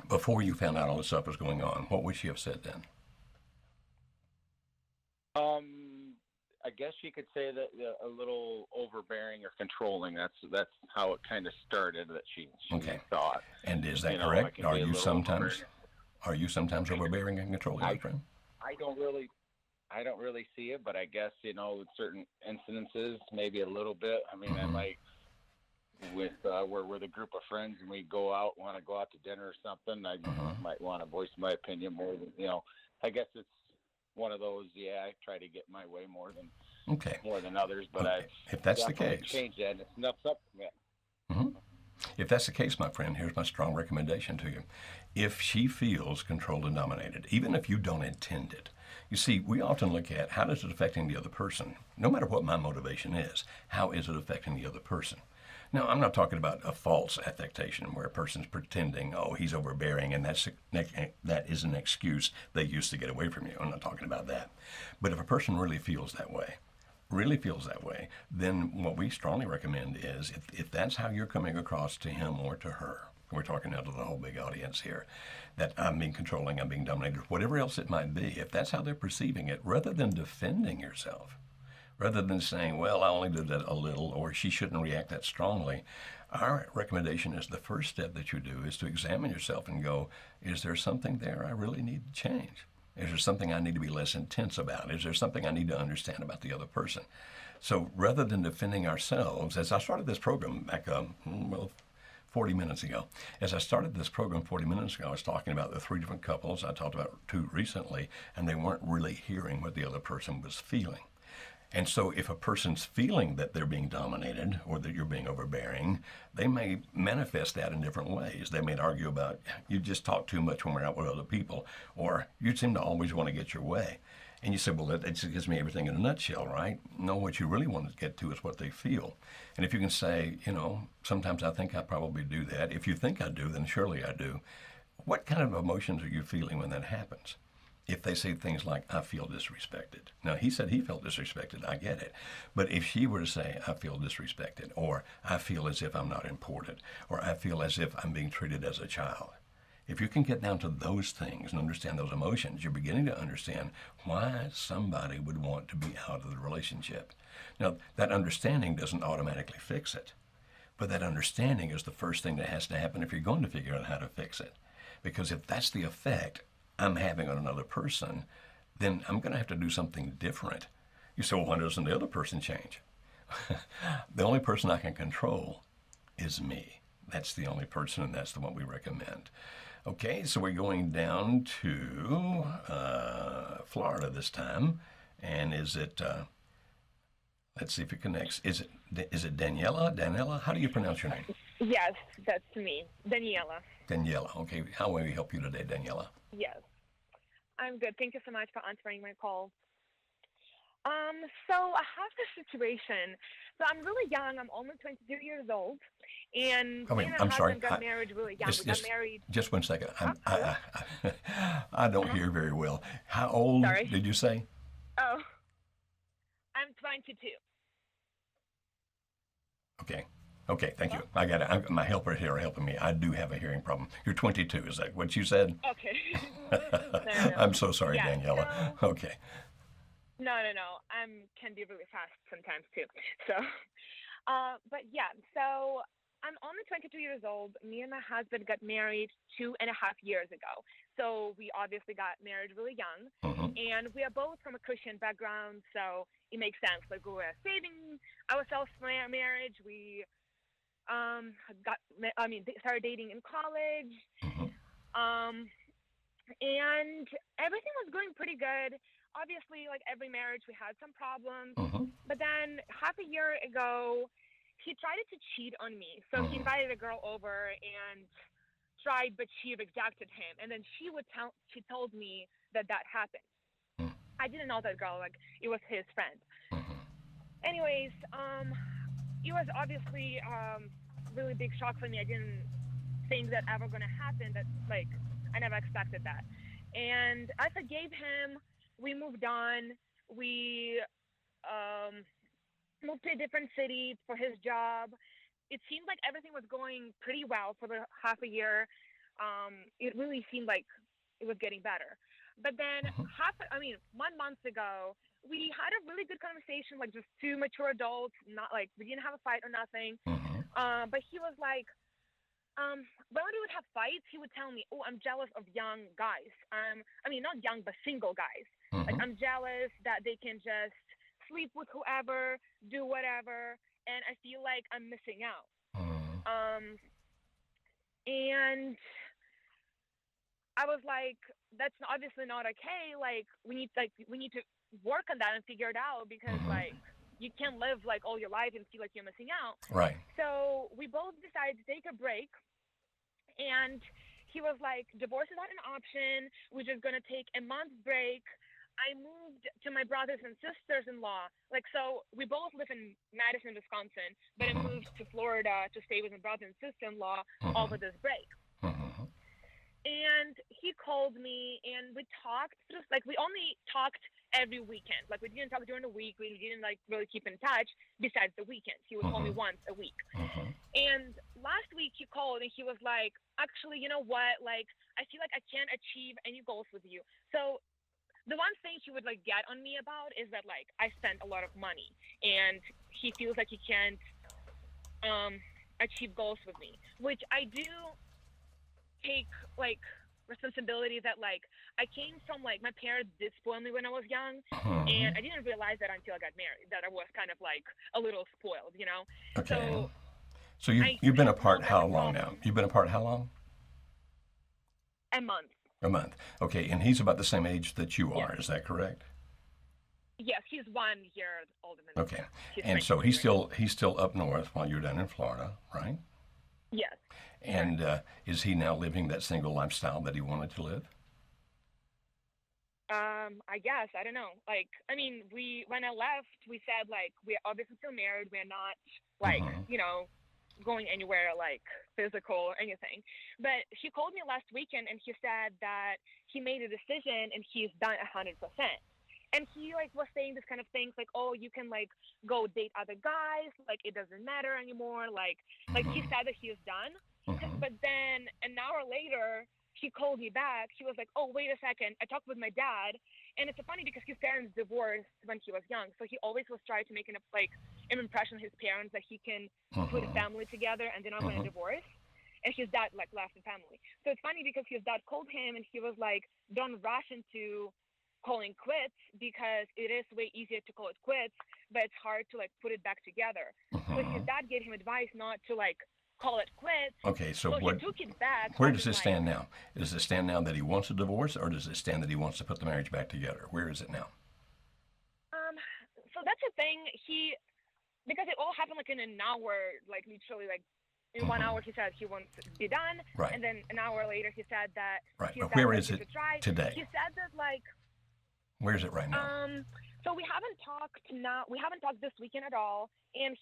before you found out all this stuff was going on. What would she have said then? I guess you could say that a little overbearing or controlling. That's how it kind of started. That she thought. And is that correct? Are you sometimes overbearing and controlling, my friend? I don't really see it, but I guess with certain incidences, maybe a little bit. I mean, I might we're with a group of friends and we want to go out to dinner or something. I might want to voice my opinion more than I guess it's one of those. I try to get my way more than others, but if that's the case, change that. And it's nuts up. If that's the case, my friend, here's my strong recommendation to you. If she feels controlled and dominated, even if you don't intend it, you see, we often look at how is it affecting the other person. No matter what my motivation is, how is it affecting the other person? Now, I'm not talking about a false affectation where a person's pretending, oh, he's overbearing, and that is an excuse they use to get away from you. I'm not talking about that. But if a person really feels that way, then what we strongly recommend is if that's how you're coming across to him or to her, we're talking now to the whole big audience here, that I'm being controlling, I'm being dominated, whatever else it might be, if that's how they're perceiving it, rather than defending yourself, rather than saying, well, I only did that a little, or she shouldn't react that strongly, our recommendation is the first step that you do is to examine yourself and go, is there something there I really need to change? Is there something I need to be less intense about? Is there something I need to understand about the other person? So rather than defending ourselves, as I started this program back, 40 minutes ago. As I started this program 40 minutes ago, I was talking about the 3 different couples. I talked about 2 recently, and they weren't really hearing what the other person was feeling. And so if a person's feeling that they're being dominated or that you're being overbearing, they may manifest that in different ways. They may argue about, you just talk too much when we're out with other people, or you seem to always want to get your way. And you say, well, that just gives me everything in a nutshell, right? No, what you really want to get to is what they feel. And if you can say, sometimes I think I probably do that. If you think I do, then surely I do. What kind of emotions are you feeling when that happens? if they say things like, I feel disrespected. Now, he said he felt disrespected. I get it. But if she were to say, I feel disrespected, or I feel as if I'm not important, or I feel as if I'm being treated as a child, if you can get down to those things and understand those emotions, you're beginning to understand why somebody would want to be out of the relationship. Now, that understanding doesn't automatically fix it, but that understanding is the first thing that has to happen if you're going to figure out how to fix it. Because if that's the effect I'm having on another person, then I'm going to have to do something different. You say, well, why doesn't the other person change? The only person I can control is me. That's the only person, and that's the one we recommend. Okay, so we're going down to Florida this time. And is it, let's see if it connects. Is it Daniela? Daniela? How do you pronounce your name? Yes, that's me, Daniela. Daniela. Okay, how may we help you today, Daniela? Yes, I'm good. Thank you so much for answering my call. So I have this situation. So I'm really young. I'm only 22 years old, and I mean, me and I'm my sorry. husband got married really young. We got married. Just 1 second. I don't hear very well. How old Sorry. did you say? Oh, I'm 22. Okay. Okay, thank you. I got it. My helper here are helping me. I do have a hearing problem. You're 22, is that what you said? Okay. No. I'm so sorry, Yeah, Daniela. so, Okay. No. I can be really fast sometimes too. So, but yeah, so I'm only 22 years old. Me and my husband got married 2.5 years ago. So we obviously got married really young, and we are both from a Christian background, so it makes sense. Like we were saving ourselves for our marriage. We started dating in college, and everything was going pretty good. Obviously, like every marriage, we had some problems. But then half a year ago, he tried to cheat on me. So he invited a girl over and tried, but she rejected him. And then she told me that happened. I didn't know that girl. Like it was his friend. Anyways, it was obviously really big shock for me. I didn't think that ever gonna happen. That like I never expected that. And I forgave him. We moved on. We moved to a different city for his job. It seemed like everything was going pretty well for the half a year. It really seemed like it was getting better. But then 1 month ago, we had a really good conversation, like just two mature adults, not like we didn't have a fight or nothing. But he was like, when we would have fights, he would tell me, oh, I'm jealous of young guys. Not young, but single guys. Like I'm jealous that they can just sleep with whoever, do whatever, and I feel like I'm missing out. And I was like, that's obviously not okay. Like we need to work on that and figure it out because like you can't live like all your life and feel like you're missing out. Right. So we both decided to take a break, and he was like, divorce is not an option. We're just gonna take a month break. I moved to my brothers and sisters-in-law. Like, so we both live in Madison, Wisconsin, but I moved to Florida to stay with my brother and sister-in-law over this break. And he called me, and we talked. Like, we only talked every weekend. Like, we didn't talk during the week. We didn't, like, really keep in touch besides the weekends. He would call me once a week. And last week he called, and he was like, actually, you know what? Like, I feel like I can't achieve any goals with you. So the one thing he would like get on me about is that like I spent a lot of money, and he feels like he can't achieve goals with me, which I do take like responsibility that like I came from like my parents did spoil me when I was young, and I didn't realize that until I got married that I was kind of like a little spoiled, you know. Okay. So you've been apart how long now? You've been apart how long? A month. A month. Okay, and he's about the same age that you are, is that correct? Yes, he's 1 year older than me. Okay. And so he's still up north while you're down in Florida, right? Yes. And is he now living that single lifestyle that he wanted to live? I guess. I don't know. Like, I mean, when I left, we said, like, we're obviously still married. We're not, like, you know, going anywhere like physical or anything. But he called me last weekend and he said that he made a decision and he's done 100%. And he like was saying this kind of things like, oh, you can like go date other guys, like it doesn't matter anymore. Like he said that he is done. But then an hour later, he called me back. He was like, oh, wait a second. I talked with my dad. And it's funny because his parents divorced when he was young. So he always was trying to make an impression on his parents that he can put a family together and they're not going to divorce. And his dad like left the family. So it's funny because his dad called him and he was like, don't rush into calling quits because it is way easier to call it quits, but it's hard to like put it back together. So his dad gave him advice not to like call it quits. Okay, so he took it back. Where does it stand now? Does it stand now that he wants a divorce, or does it stand that he wants to put the marriage back together? Where is it now? So that's the thing. Because it all happened like in an hour, like literally like in 1 hour he said he wants to be done, and then an hour later he said that. But where is it today? He said that like. Where is it right now? So we haven't talked now. We haven't talked this weekend at all, and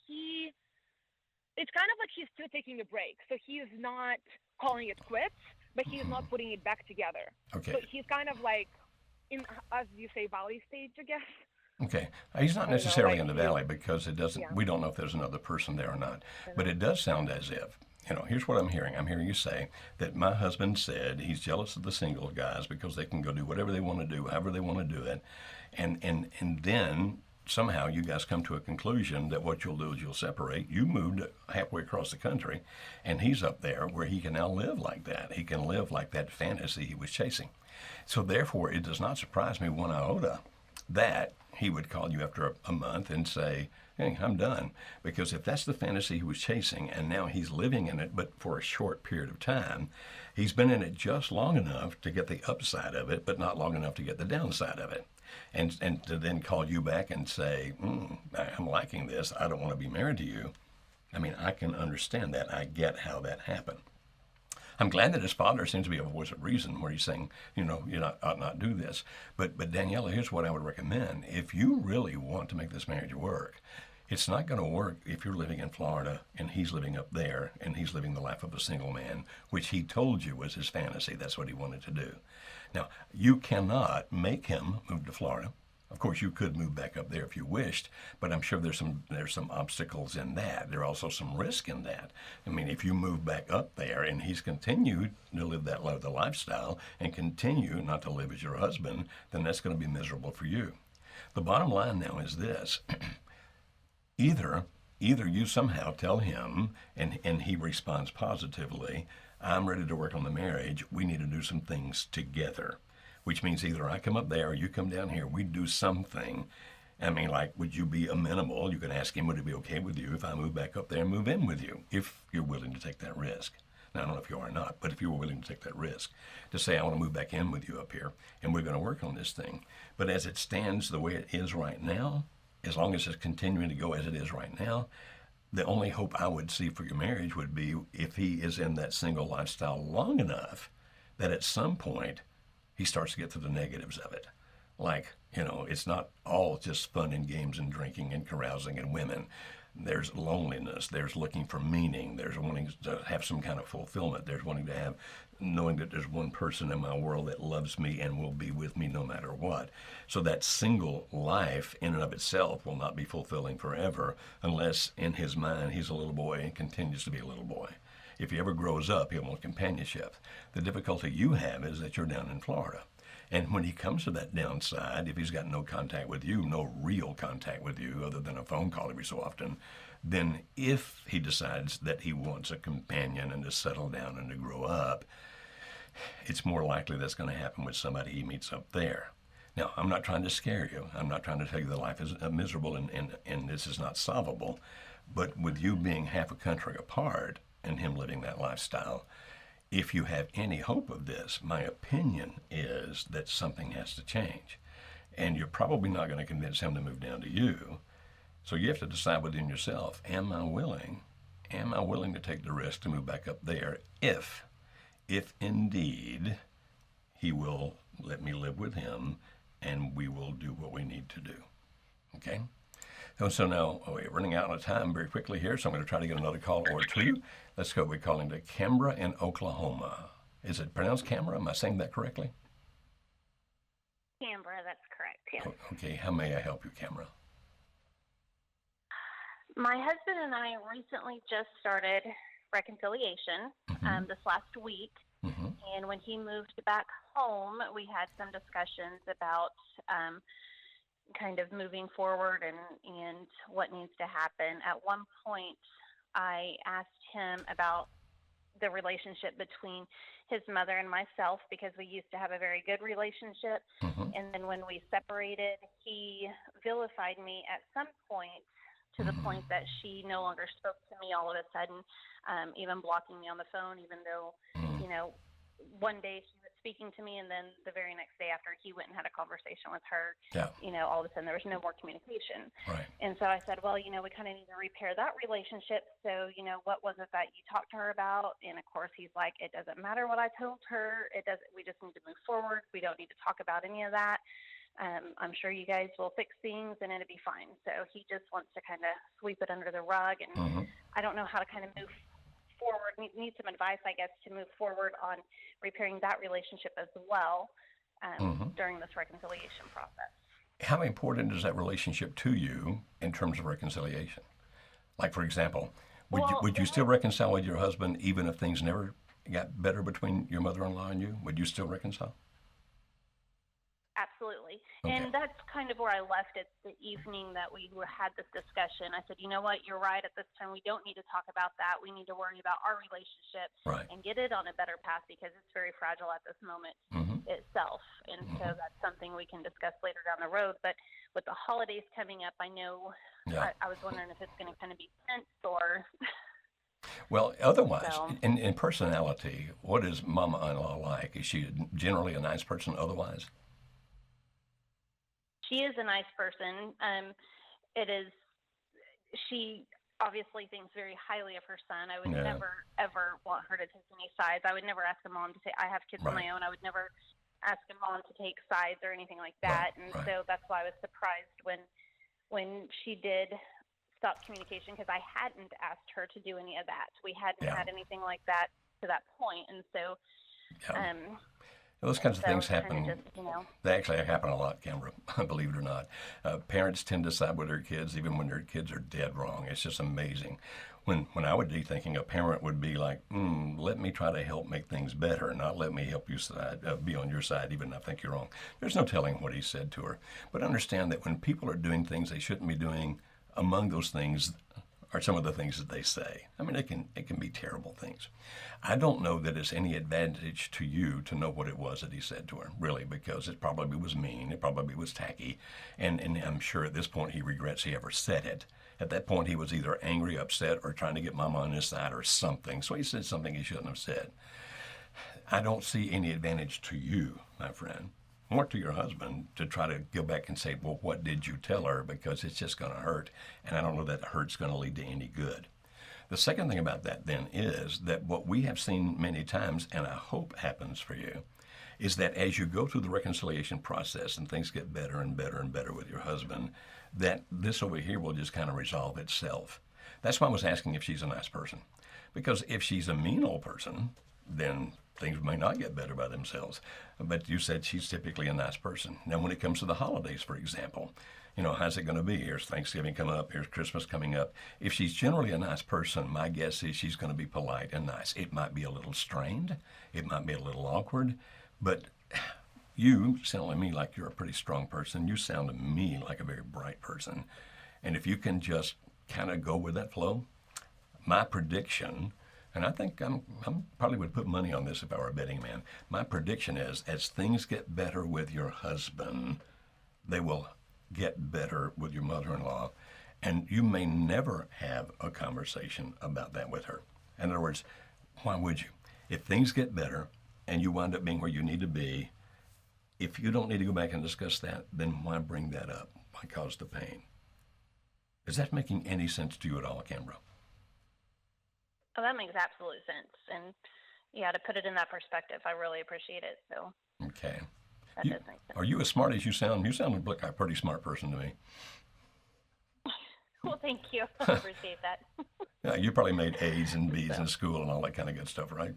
it's kind of like he's still taking a break. So he's not calling it quits, but he's not putting it back together. Okay. So he's kind of like in, as you say, valley stage, I guess. Okay. He's not necessarily in the valley because it doesn't. We don't know if there's another person there or not. But it does sound as if. Here's what I'm hearing. I'm hearing you say that my husband said he's jealous of the single guys because they can go do whatever they want to do, however they want to do it. And then somehow you guys come to a conclusion that what you'll do is you'll separate. You moved halfway across the country, and he's up there where he can now live like that. He can live like that fantasy he was chasing. So therefore, it does not surprise me one iota that he would call you after a month and say, hey, I'm done. Because if that's the fantasy he was chasing and now he's living in it, but for a short period of time, he's been in it just long enough to get the upside of it, but not long enough to get the downside of it. And to then call you back and say, I'm liking this, I don't want to be married to you. I mean, I can understand that. I get how that happened. I'm glad that his father seems to be a voice of reason where he's saying, you ought not do this. But Daniela, here's what I would recommend. If you really want to make this marriage work, it's not going to work if you're living in Florida and he's living up there and he's living the life of a single man, which he told you was his fantasy. That's what he wanted to do. Now, you cannot make him move to Florida. Of course, you could move back up there if you wished, but I'm sure there's some obstacles in that. There's also some risk in that. I mean, if you move back up there and he's continued to live that the lifestyle and continue not to live as your husband, then that's going to be miserable for you. The bottom line now is this. Either you somehow tell him and he responds positively, I'm ready to work on the marriage, we need to do some things together. Which means either I come up there or you come down here, we do something. I mean, like, would you be amenable? You can ask him, would it be okay with you if I move back up there and move in with you, if you're willing to take that risk? Now, I don't know if you are or not, but if you were willing to take that risk, to say, I want to move back in with you up here, and we're going to work on this thing. But as it stands the way it is right now, as long as it's continuing to go as it is right now, the only hope I would see for your marriage would be if he is in that single lifestyle long enough that at some point, he starts to get to the negatives of it. Like, it's not all just fun and games and drinking and carousing and women. There's loneliness. There's looking for meaning. There's wanting to have some kind of fulfillment. There's wanting to have, knowing that there's one person in my world that loves me and will be with me no matter what. So that single life in and of itself will not be fulfilling forever unless in his mind he's a little boy and continues to be a little boy. If he ever grows up, he'll want companionship. The difficulty you have is that you're down in Florida. And when he comes to that downside, if he's got no contact with you, no real contact with you other than a phone call every so often, then if he decides that he wants a companion and to settle down and to grow up, it's more likely that's going to happen with somebody he meets up there. Now, I'm not trying to scare you. I'm not trying to tell you that life is miserable and this is not solvable. But with you being half a country apart, and him living that lifestyle, if you have any hope of this, my opinion is that something has to change. And you're probably not going to convince him to move down to you. So you have to decide within yourself, am I willing to take the risk to move back up there if indeed he will let me live with him and we will do what we need to do. Okay? And so now we're running out of time very quickly here, so I'm going to try to get another call or two. Let's go. We're calling to Canberra in Oklahoma. Is it pronounced Canberra? Am I saying that correctly? Canberra, that's correct, yes. Okay, how may I help you, Canberra? My husband and I recently just started reconciliation this last week. And when he moved back home, we had some discussions about kind of moving forward and what needs to happen. At one point, I asked him about the relationship between his mother and myself because we used to have a very good relationship. And then when we separated, he vilified me at some point to the point that she no longer spoke to me all of a sudden, even blocking me on the phone, even though, you know, one day she was speaking to me, and then the very next day after he went and had a conversation with her, you know, all of a sudden there was no more communication. And so I said, well, you know, we kind of need to repair that relationship. So, you know, what was it that you talked to her about? And of course he's like, it doesn't matter what I told her. We just need to move forward. We don't need to talk about any of that. I'm sure you guys will fix things and it'll be fine. So he just wants to kind of sweep it under the rug, and I don't know how to kind of move forward. Need some advice, I guess, to move forward on repairing that relationship as well during this reconciliation process. How important is that relationship to you in terms of reconciliation? Like, for example, would you still reconcile with your husband even if things never got better between your mother-in-law and you? Would you still reconcile? Absolutely. And that's kind of where I left it the evening that we had this discussion. I said, you know what, you're right. At this time, we don't need to talk about that. We need to worry about our relationship and get it on a better path because it's very fragile at this moment itself. And so that's something we can discuss later down the road. But with the holidays coming up, I know I was wondering if it's going to kind of be tense or... Well, otherwise, in personality, what is mama-in-law like? Is she generally a nice person otherwise? She is a nice person. She obviously thinks very highly of her son. I would never, ever want her to take any sides. I would never ask a mom to say, I have kids of my own. I would never ask a mom to take sides or anything like that. And so that's why I was surprised when she did stop communication, because I hadn't asked her to do any of that. We hadn't had anything like that to that point. And so... those kinds of things happen. They actually happen a lot, Canberra, believe it or not. Parents tend to side with their kids even when their kids are dead wrong. It's just amazing. When I would be thinking a parent would be like, let me try to help make things better, not let me help you be on your side even if I think you're wrong. There's no telling what he said to her. But understand that when people are doing things they shouldn't be doing, among those things are some of the things that they say. I mean, it can be terrible things. I don't know that it's any advantage to you to know what it was that he said to her, really, because it probably was mean, it probably was tacky, and I'm sure at this point he regrets he ever said it. At that point he was either angry, upset, or trying to get mama on his side or something, so he said something he shouldn't have said. I don't see any advantage to you, my friend, or to your husband, to try to go back and say, well, what did you tell her? Because it's just going to hurt, and I don't know that hurt's going to lead to any good. The second thing about that then is that what we have seen many times, and I hope happens for you, is that as you go through the reconciliation process and things get better and better and better with your husband, that this over here will just kind of resolve itself. That's why I was asking if she's a nice person. Because if she's a mean old person, then things may not get better by themselves. But you said she's typically a nice person. Now, when it comes to the holidays, for example, you know, how's it going to be? Here's Thanksgiving coming up. Here's Christmas coming up. If she's generally a nice person, my guess is she's going to be polite and nice. It might be a little strained. It might be a little awkward. But you sound to me like you're a pretty strong person. You sound to me like a very bright person. And if you can just kind of go with that flow, my prediction, and I think I'm probably would put money on this if I were a betting man. My prediction is, as things get better with your husband, they will get better with your mother-in-law, and you may never have a conversation about that with her. In other words, why would you? If things get better and you wind up being where you need to be, if you don't need to go back and discuss that, then why bring that up? Why cause the pain? Is that making any sense to you at all, Canberra? Oh, that makes absolute sense. And yeah, to put it in that perspective, I really appreciate it. So okay. That does make sense. Are you as smart as you sound? You sound like a pretty smart person to me. Well, thank you. I appreciate that. Yeah, you probably made A's and B's in school and all that kind of good stuff, right?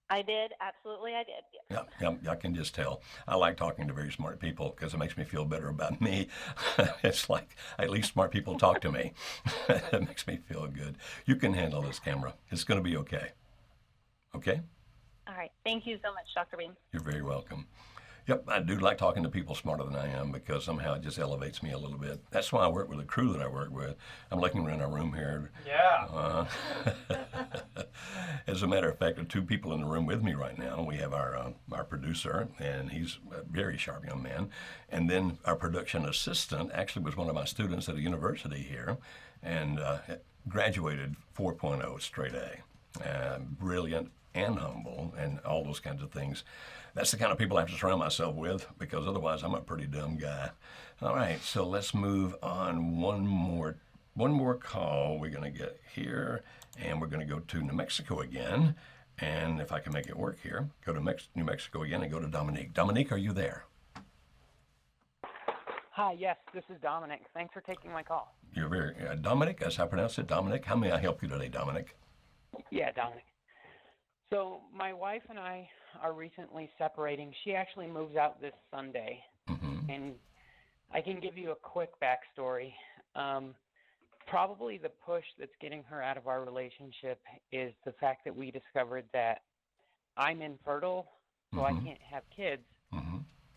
I did. Absolutely, I did. Yes. Yeah, I can just tell. I like talking to very smart people because it makes me feel better about me. It's like at least smart people talk to me. It makes me feel good. You can handle this, camera. It's going to be okay. Okay? All right. Thank you so much, Dr. Beam. You're very welcome. Yep, I do like talking to people smarter than I am because somehow it just elevates me a little bit. That's why I work with the crew that I work with. I'm looking around our room here. Yeah. As a matter of fact, there are two people in the room with me right now. We have our producer, and he's a very sharp young man. And then our production assistant actually was one of my students at a university here and graduated 4.0 straight A. Brilliant and humble and all those kinds of things. That's the kind of people I have to surround myself with because otherwise I'm a pretty dumb guy. All right, so let's move on. One more call we're going to get here, and we're going to go to New Mexico again. And if I can make it work here, go to New Mexico again and go to Dominique. Dominique, are you there? Hi, yes, this is Dominic. Thanks for taking my call. You're very Dominic, that's how I pronounce it, Dominic. How may I help you today, Dominic? Yeah, Dominic. So my wife and I are recently separating. She actually moves out this Sunday, and I can give you a quick backstory. Probably the push that's getting her out of our relationship is the fact that we discovered that I'm infertile, so I can't have kids,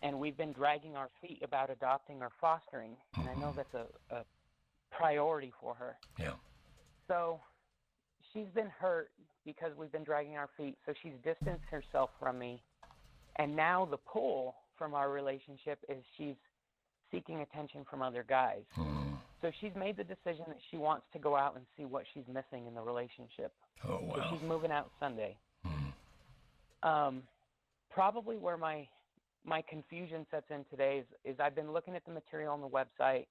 and we've been dragging our feet about adopting or fostering, and I know that's a priority for her. Yeah. So she's been hurt because we've been dragging our feet, so she's distanced herself from me. And now the pull from our relationship is she's seeking attention from other guys. So she's made the decision that she wants to go out and see what she's missing in the relationship. Oh, wow. So she's moving out Sunday. Probably where my confusion sets in today is I've been looking at the material on the website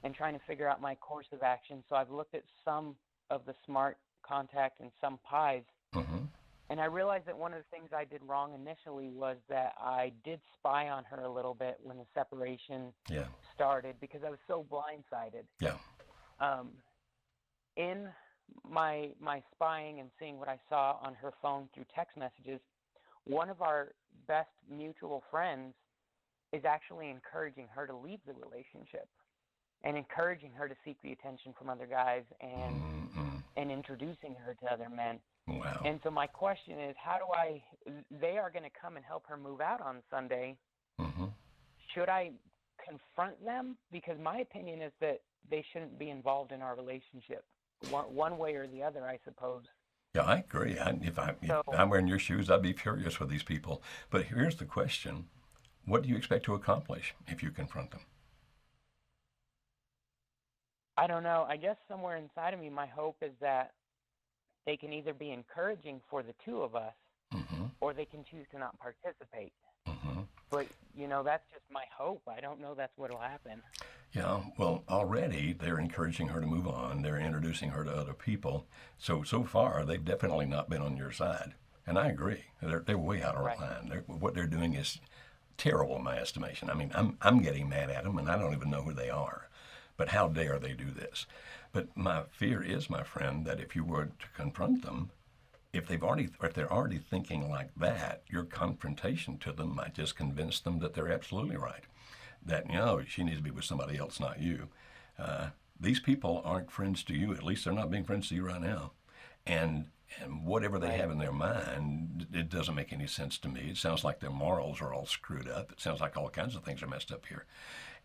and trying to figure out my course of action. So I've looked at some of the smart contact and some pies. And I realized that one of the things I did wrong initially was that I did spy on her a little bit when the separation started because I was so blindsided. Yeah. In my spying and seeing what I saw on her phone through text messages, one of our best mutual friends is actually encouraging her to leave the relationship and encouraging her to seek the attention from other guys and introducing her to other men. Wow. And so my question is, they are going to come and help her move out on Sunday. Should I confront them? Because my opinion is that they shouldn't be involved in our relationship, one way or the other, I suppose. Yeah, I agree. If I'm wearing your shoes, I'd be furious with these people. But here's the question. What do you expect to accomplish if you confront them? I don't know. I guess somewhere inside of me, my hope is that they can either be encouraging for the two of us or they can choose to not participate. But, that's just my hope. I don't know that's what will happen. Yeah, well, already they're encouraging her to move on. They're introducing her to other people. So far, they've definitely not been on your side. And I agree. They're way out of line. What they're doing is terrible in my estimation. I mean, I'm getting mad at them, and I don't even know who they are. But how dare they do this? But my fear is, my friend, that if you were to confront them, if they're already thinking like that, your confrontation to them might just convince them that they're absolutely right. That, she needs to be with somebody else, not you. These people aren't friends to you. At least they're not being friends to you right now. And whatever they have in their mind, it doesn't make any sense to me. It sounds like their morals are all screwed up. It sounds like all kinds of things are messed up here.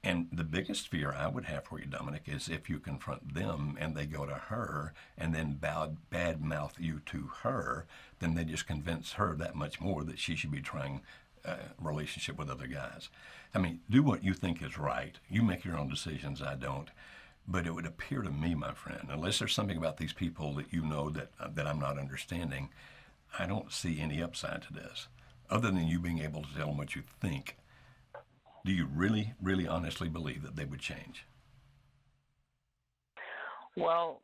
And the biggest fear I would have for you, Dominic, is if you confront them and they go to her and then badmouth you to her, then they just convince her that much more that she should be trying a relationship with other guys. I mean, do what you think is right. You make your own decisions, I don't. But it would appear to me, my friend, unless there's something about these people that you know that I'm not understanding, I don't see any upside to this, other than you being able to tell them what you think. Do you really, really honestly believe that they would change? Well,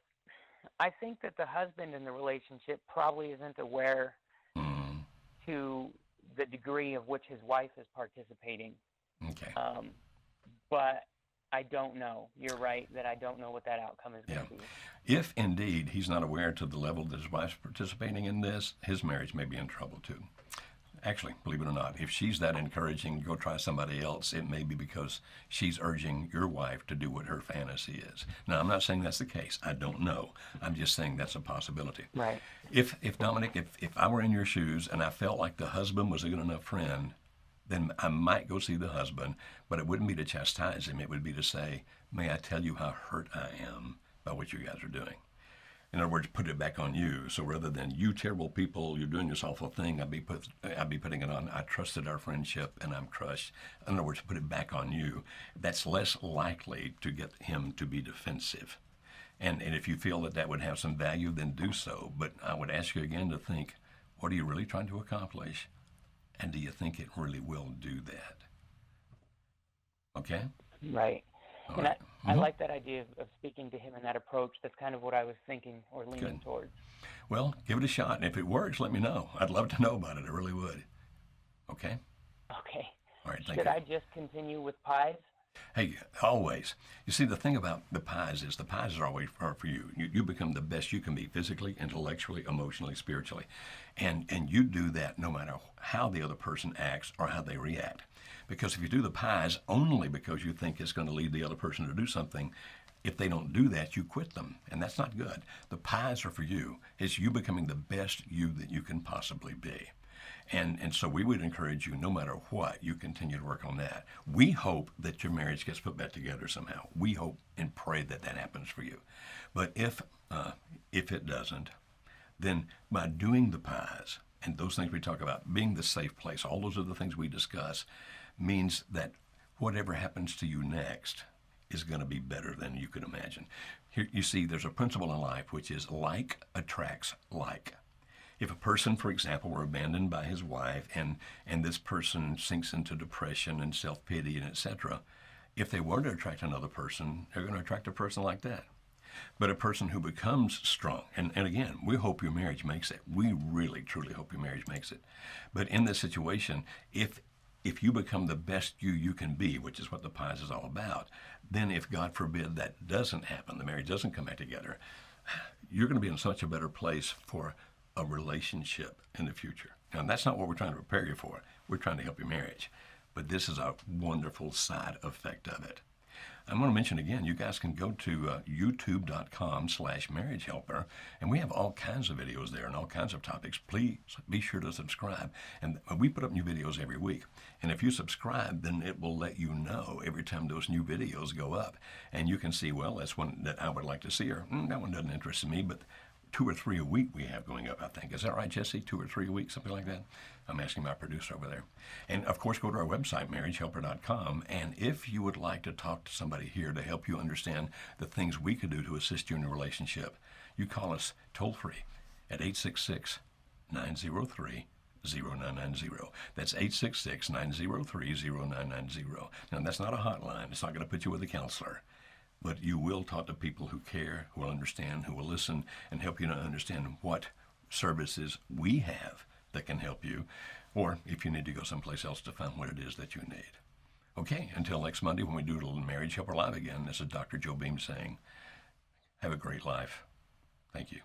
I think that the husband in the relationship probably isn't aware to the degree of which his wife is participating. Okay. But I don't know. You're right that I don't know what that outcome is going to be. If indeed he's not aware to the level that his wife's participating in this, his marriage may be in trouble too. Actually, believe it or not, if she's that encouraging, go try somebody else, it may be because she's urging your wife to do what her fantasy is. Now, I'm not saying that's the case. I don't know. I'm just saying that's a possibility. Right. If Dominic, if I were in your shoes and I felt like the husband was a good enough friend, then I might go see the husband, but it wouldn't be to chastise him. It would be to say, may I tell you how hurt I am by what you guys are doing? In other words, put it back on you. So rather than you terrible people, you're doing this awful thing, I'd be putting it on, I trusted our friendship and I'm crushed. In other words, put it back on you. That's less likely to get him to be defensive. And if you feel that that would have some value, then do so. But I would ask you again to think, what are you really trying to accomplish? And do you think it really will do that? Okay? Right. All And right. I like that idea of speaking to him in that approach. That's kind of what I was thinking or leaning towards. Well, give it a shot. And if it works, let me know. I'd love to know about it. I really would. Okay? Okay. All right, thank you. Should I just continue with pies? Hey, always. You see, the thing about the pies is the pies are always for you. You become the best you can be physically, intellectually, emotionally, spiritually. And you do that no matter how the other person acts or how they react. Because if you do the pies only because you think it's going to lead the other person to do something, if they don't do that, you quit them. And that's not good. The pies are for you. It's you becoming the best you that you can possibly be. And so we would encourage you, no matter what, you continue to work on that. We hope that your marriage gets put back together somehow. We hope and pray that that happens for you. But if it doesn't, then by doing the pies and those things we talk about, being the safe place, all those are the things we discuss, means that whatever happens to you next is going to be better than you could imagine. Here, you see, there's a principle in life which is like attracts like. If a person, for example, were abandoned by his wife and this person sinks into depression and self-pity and etc., if they were to attract another person, they're going to attract a person like that. But a person who becomes strong, and again, we hope your marriage makes it. We really, truly hope your marriage makes it. But in this situation, if you become the best you can be, which is what the pies is all about, then if, God forbid, that doesn't happen, the marriage doesn't come back together, you're going to be in such a better place for a relationship in the future. Now, that's not what we're trying to prepare you for. We're trying to help your marriage. But this is a wonderful side effect of it. I'm going to mention again, you guys can go to youtube.com/marriagehelper, and we have all kinds of videos there and all kinds of topics. Please be sure to subscribe. And we put up new videos every week. And if you subscribe, then it will let you know every time those new videos go up. And you can see, well, that's one that I would like to see, or that one doesn't interest me, but 2 or 3 a week we have going up, I think. Is that right, Jesse? 2 or 3 a week, something like that? I'm asking my producer over there. And, of course, go to our website, marriagehelper.com. And if you would like to talk to somebody here to help you understand the things we could do to assist you in your relationship, you call us toll-free at 866-903-0990. That's 866-903-0990. Now, that's not a hotline. It's not going to put you with a counselor. But you will talk to people who care, who will understand, who will listen, and help you to understand what services we have that can help you, or if you need to go someplace else to find what it is that you need. Okay, until next Monday when we do a little Marriage Helper Live again, this is Dr. Joe Beam saying, have a great life. Thank you.